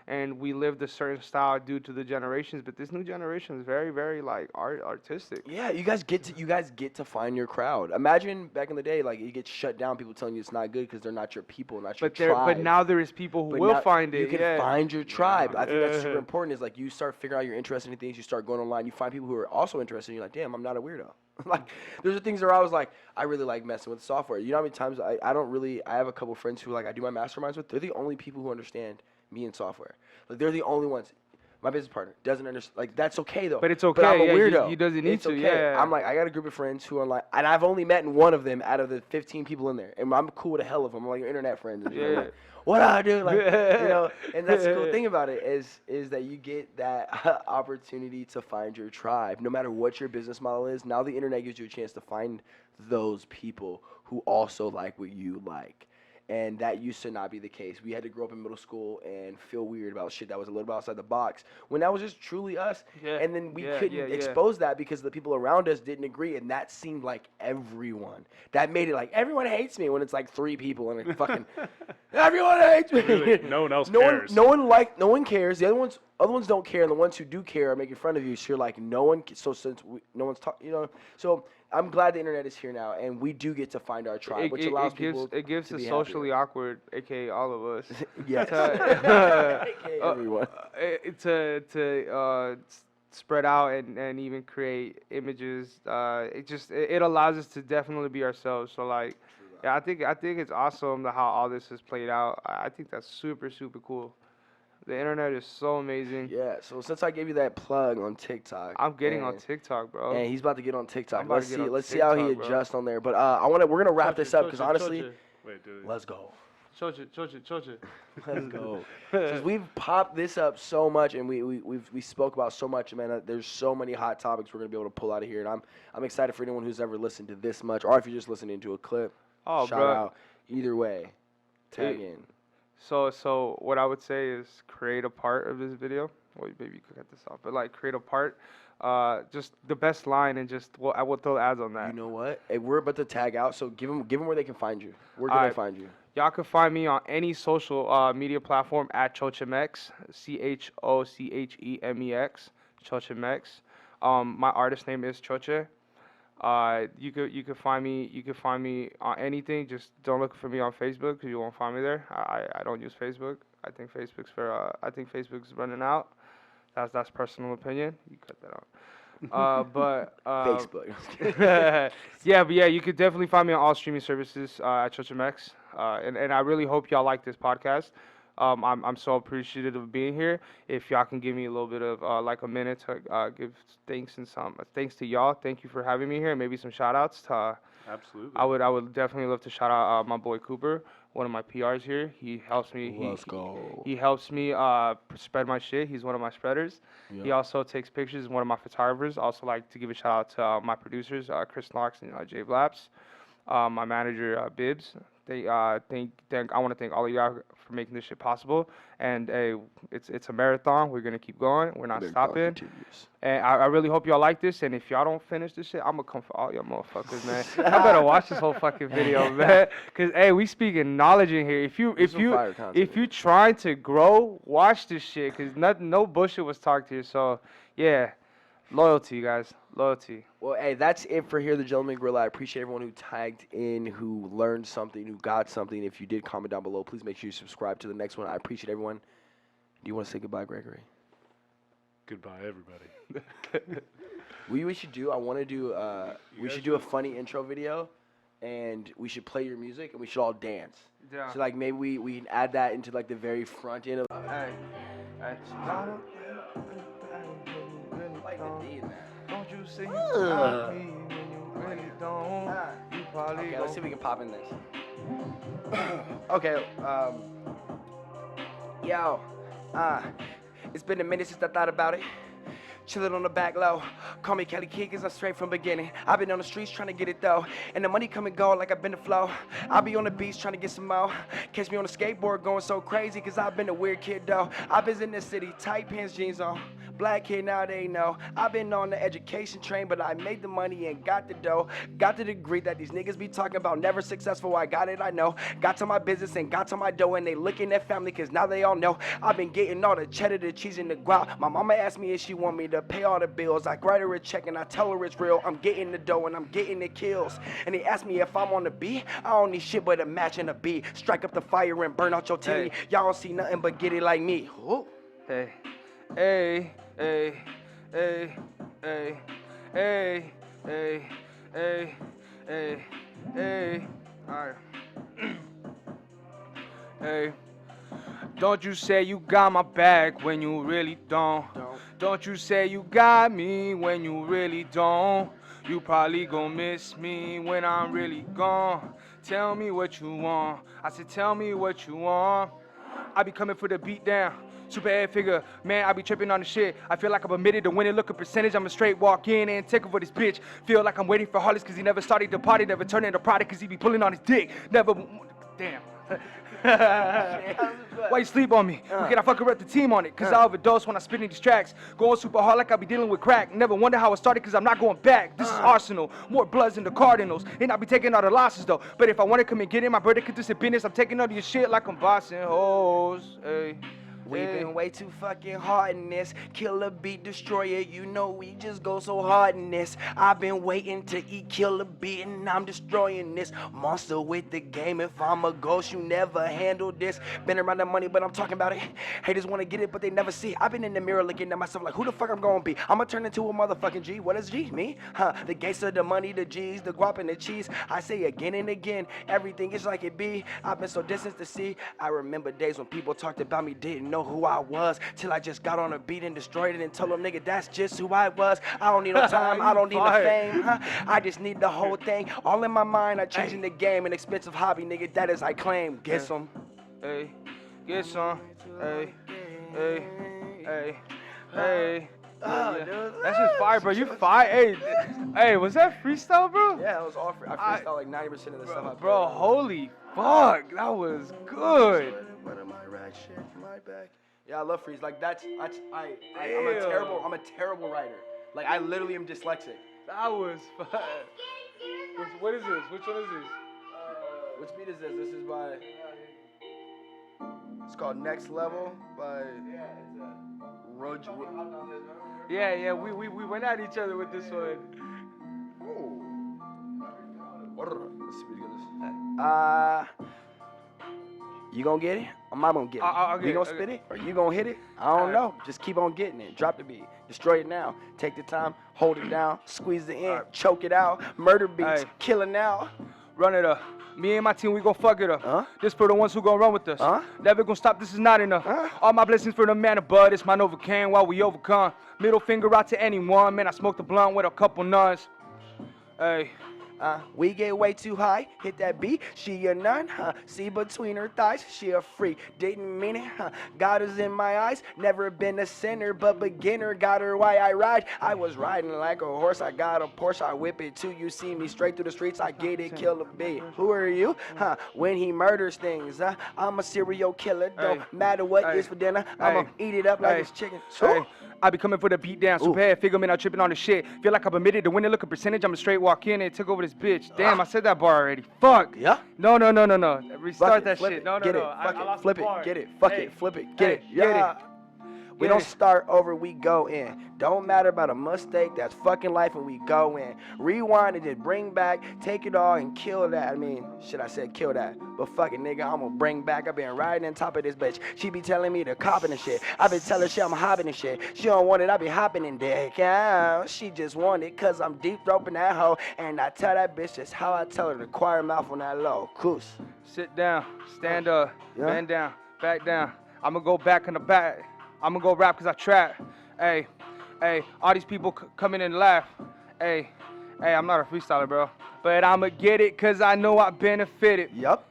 and we lived a certain style due to the generations. But this new generation is very, very like artistic. Yeah, you guys get to find your crowd. Imagine back in the day, like you get shut down, people telling you it's not good because they're not your people, not your tribe. But now there is people who But will now find it. You can yeah. find your tribe. I think that's super Yeah. important. Is like you start figuring out you're interested in things. You start going online. You find people who are also interested. And you're like, damn, I'm not a weirdo. Like, there's the things where I was like, I really like messing with software. You know how many times I don't really. I have a couple friends who like I do my masterminds with. They're the only people who understand me and software. Like they're the only ones. My business partner doesn't understand. Like that's okay though. But it's But I'm a okay, yeah, he- weirdo. he doesn't need It's to, okay. yeah. I'm like I got a group of friends who are like, and I've only met one of them out of the 15 people in there, and I'm cool with the hell of them. I'm like your internet friends. And shit. I'm Yeah. like, what I do, like and that's the cool thing about it is that you get that opportunity to find your tribe, no matter what your business model is. Now the internet gives you a chance to find those people who also like what you like. And that used to not be the case. We had to grow up in middle school and feel weird about shit that was a little bit outside the box when that was just truly us. Yeah, And then we yeah, couldn't yeah, yeah. expose that because the people around us didn't agree, and that seemed like everyone. That made it like everyone hates me when it's like 3 people and it fucking everyone hates me. Really, no one else no cares. no one cares. The other ones don't care, and the ones who do care are making fun of you. So you're like, no one. So since no one's talking, So I'm glad the internet is here now, and we do get to find our tribe, which allows people it gives to the be socially happier. awkward, aka all of us. Yes. to- AKA everyone. to spread out and even create images. It allows us to definitely be ourselves. So like, yeah, I think it's awesome how all this has played out. I think that's super cool. The internet is so amazing. Yeah. So since I gave you that plug on TikTok, I'm getting on and- TikTok, bro. And he's about to get on I'm TikTok. about to get on Let's see how he TikTok, bro. adjusts on there. But we're gonna wrap this up because honestly, Wait, dude. let's go. Choche. Let's go. Since we've popped this up so much and we spoke about so much, man. There's so many hot topics we're gonna be able to pull out of here, and I'm excited for anyone who's ever listened to this much, or if you're just listening to a clip. Oh, shout bro. out. Either way, tag in. So what I would say is create a part of this video. Well, maybe you could cut this off, but like create a part, just the best line, and just I will throw ads on that. You know what? Hey, we're about to tag out, so give them where they can find you. Where can they Alright. find you? Y'all can find me on any social media platform at Chochemex, CHOCHEMEX, Chochemex. My artist name is Choche. You could find me on anything. Just don't look for me on Facebook because you won't find me there. I don't use Facebook. I think Facebook's running out. That's personal opinion. You cut that out. But Facebook. yeah, you could definitely find me on all streaming services at Chochemex. And I really hope y'all like this podcast. I'm so appreciative of being here. If y'all can give me a little bit of like a minute to give thanks to y'all. Thank you for having me here. Maybe some shout outs to Absolutely. I would definitely love to shout out my boy Cooper, one of my PRs here. He helps me. Let's go. He helps me spread my shit. He's one of my spreaders. Yeah. He also takes pictures. He's one of my photographers. Also like to give a shout out to my producers, Chris Knox and Jay Blaps. My manager Bibbs. I want to thank all of y'all for making this shit possible. And hey, it's a marathon. We're gonna keep going. We're not stopping. And I really hope y'all like this. And if y'all don't finish this shit, I'm gonna come for all y'all motherfuckers, man. I better watch this whole fucking video, man. Cause hey, we speaking knowledge in here. If you trying to grow, watch this shit. Cause no bullshit was talked here. So yeah, loyalty, guys, loyalty. Well, hey, that's it for Here the Gentleman Grill. I appreciate everyone who tagged in, who learned something, who got something. If you did, comment down below. Please make sure you subscribe to the next one. I appreciate everyone. Do you want to say goodbye, Gregory? Goodbye, everybody. We should do. I want to do. We should do a funny intro video, and we should play your music, and we should all dance. Yeah. So like maybe we can add that into like the very front end of. Hey, Like the D in that. don't you see me when you really don't? You probably Okay, let's see if we can pop in this. Okay, yo, it's been a minute since I thought about it. Chillin' on the back low. Call me Kelly Kid, cause I'm straight from beginning. I've been on the streets trying to get it though. And the money come and go like I've been the flow. I'll be on the beach trying to get some more. Catch me on the skateboard going so crazy, cause I've been a weird kid though. I've been in the city, tight pants, jeans on. Black kid, now they know. I've been on the education train, but I made the money and got the dough. Got the degree that these niggas be talking about. Never successful, I got it, I know. Got to my business and got to my dough, and they looking at family, cause now they all know. I've been getting all the cheddar, the cheese, and the guap. My mama asked me if she want me to pay all the bills. I write her a check and I tell her it's real. I'm getting the dough and I'm getting the kills. And they asked me if I'm on the beat. I don't need shit but a match and a beat. Strike up the fire and burn out your titty. Y'all don't see nothing but get it like me. Ooh. Hey, hey, hey, hey, hey, hey, hey, hey, hey, hey. Alright. Hey. Don't you say you got my back when you really don't. Don't you say you got me when you really don't. You probably gon' miss me when I'm really gone. Tell me what you want. I said tell me what you want. I be coming for the beat down. Super head figure, man, I be tripping on the shit. I feel like I'm admitted to winning, look a percentage. I'm a straight walk in and take over this bitch. Feel like I'm waiting for Hollis cause he never started the party, never turned into product cause he be pulling on his dick. Never, damn. Why you sleep on me? Can I fuck around the team on it? Cause I overdose when I spit in these tracks. Going super hard like I be dealing with crack. Never wonder how it started cause I'm not going back. This is Arsenal, more Bloods than the Cardinals. And I be taking all the losses though. But if I wanna come and get in, my brother could do some business. I'm taking all your shit like I'm bossing hoes. Hey. We've been way too fucking hard in this. Killer beat, destroyer, you know we just go so hard in this. I've been waiting to eat killer beat and I'm destroying this. Monster with the game, if I'm a ghost, you never handle this. Been around the money, but I'm talking about it. Haters wanna get it, but they never see. I've been in the mirror looking at myself like, who the fuck I'm gonna be? I'ma turn into a motherfucking G. What is G? Me? Huh? The gangster, the money, the G's, the guap and the cheese. I say again and again, everything is like it be. I've been so distant to see. I remember days when people talked about me, didn't know who I was, till I just got on a beat and destroyed it and told them, nigga, that's just who I was. I don't need no time, I don't need no fame, huh? I just need the whole thing, all in my mind. I changing the game, an expensive hobby, nigga, that is I claim. Get some. Hey, get some. Hey, hey, hey, hey. Yeah. That's just fire, bro. You fire. Hey, was that freestyle, bro? Yeah, it was all free. I freestyle like 90% of the stuff I bro, holy fuck, that was good. What am I right shit? My back. Yeah, I love freeze. Like I'm a terrible writer. Like I literally am dyslexic. That was fire. What is this? Which one is this? Which beat is this? This is by. It's called Next Level by. Roach. Yeah, we went at each other with this one. Ooh. Let's see if we get this. You gonna get it? Or am I gonna get it? You gonna spit it? Or you gonna hit it? I don't know. Just keep on getting it. Drop the beat. Destroy it now. Take the time. Hold it down. Squeeze it in. Choke it out. Murder beats. Kill it now. Run it up. Me and my team, we gon' fuck it up. This for the ones who gon' run with us. Never gon' stop, this is not enough. All my blessings for the man above. It's mine overcame while we overcome. Middle finger out to anyone. Man, I smoked a blunt with a couple nuns. Hey, We get way too high, hit that beat, she a nun, see between her thighs, she a freak, didn't mean it, God is in my eyes, never been a sinner, but beginner, got her why I ride, I was riding like a horse, I got a Porsche, I whip it too, you see me straight through the streets, I get it, kill a beat, who are you, when he murders things, I'm a serial killer, don't matter what is for dinner, I'ma eat it up like it's chicken, I be coming for the beat down, so bad, figure me not tripping on the shit, feel like I'm admitted to winning, look at percentage, I'm a straight walk in and took over this bitch, damn, I said that bar already, fuck, yeah, no, restart that flip shit, it, no, get it, I fuck lost it, flip the bar. it, get it, fuck Hey, it, flip it, get it, hey, yeah. We Get don't it. start over, we go in. Don't matter about a mistake, that's fucking life and we go in. Rewind and just bring back, take it all and kill that. I mean, shit, I said kill that. But fuck it, nigga, I'ma bring back. I've been riding on top of this bitch. She be telling me to copping and shit. I been telling she I'm hopping and shit. She don't want it, I be hopping in dick. Yeah, she just want it cause I'm deep roping that hoe. And I tell that bitch just how I tell her to quiet mouth on that low. Coos. Sit down, stand up, Yeah. bend down, back down. I'ma go back in the back. I'ma go rap cause I trap. Hey, all these people come in and laugh. Hey, I'm not a freestyler, bro. But I'ma get it cause I know I benefited. Yup.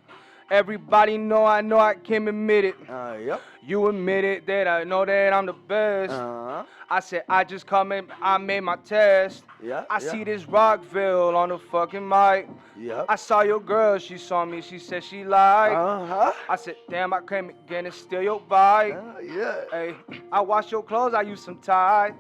Everybody know I can admit it. Yup. You admit it that I know that I'm the best. I said I just come in, I made my test. Yeah. I see this Rockville on the fucking mic. Yup. I saw your girl, she saw me, she said she liked. Uh-huh. I said, damn, I came again and steal your bike. Yeah. Hey, I wash your clothes, I use some Tide.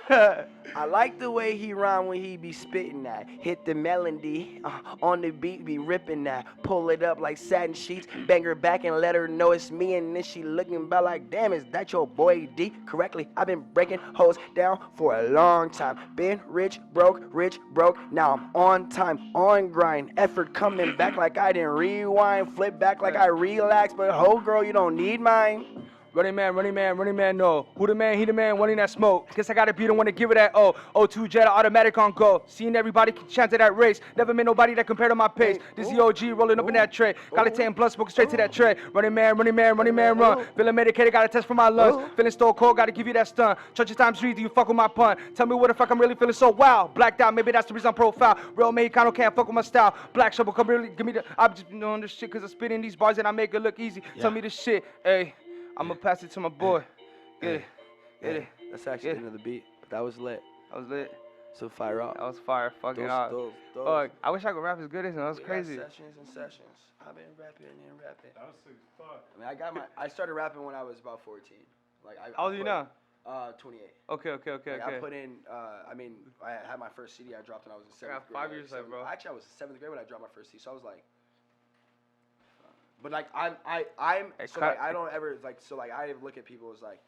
I like the way he rhyme when he be spitting that. Hit the melody, on the beat be ripping that. Pull it up like satin sheets, bang her back and let her know it's me. And then she looking about like, damn, is that your boy D? Correctly, I've been breaking hoes down for a long time. Been rich, broke, now I'm on time, on grind. Effort coming back like I didn't rewind. Flip back like I relaxed, but ho girl, you don't need mine. Running man, no. Who the man, he the man, wanting that smoke. Guess I gotta be the one to give it that O2 Jetta, automatic on go. Seeing everybody chant to that race. Never met nobody that compared to my pace. This the OG rolling up in that tray. Got a 10 plus, smoking straight to that tray. Running man, run. Feeling medicated, got a test for my lungs. Feeling stone cold, gotta give you that stun. Choche times 3, do you fuck with my pun? Tell me what the fuck I'm really feeling so wild. Blacked out, maybe that's the reason I'm profile. Real Mexicano can't fuck with my style. Black shovel, come really give me the. I'm just doing this shit cause I spit in these bars and I make it look easy. Tell me this shit, hey. I'ma pass it to my boy. Get it. That's actually the end of the beat, but that was lit. That was lit. So fire up. That was fire. Fucking up. Fuck. I wish I could rap as good as him. That was crazy. Sessions and sessions. I've been rapping and rapping. That was sick fuck. I mean, I started rapping when I was about 14. Like How old are you now? 28. Okay. I put in, I had my first CD I dropped when I was in 7th grade. 5 years left, bro. Actually, I was in 7th grade when I dropped my first CD, so I was like, but like, I don't ever, like, so like, I look at people as like,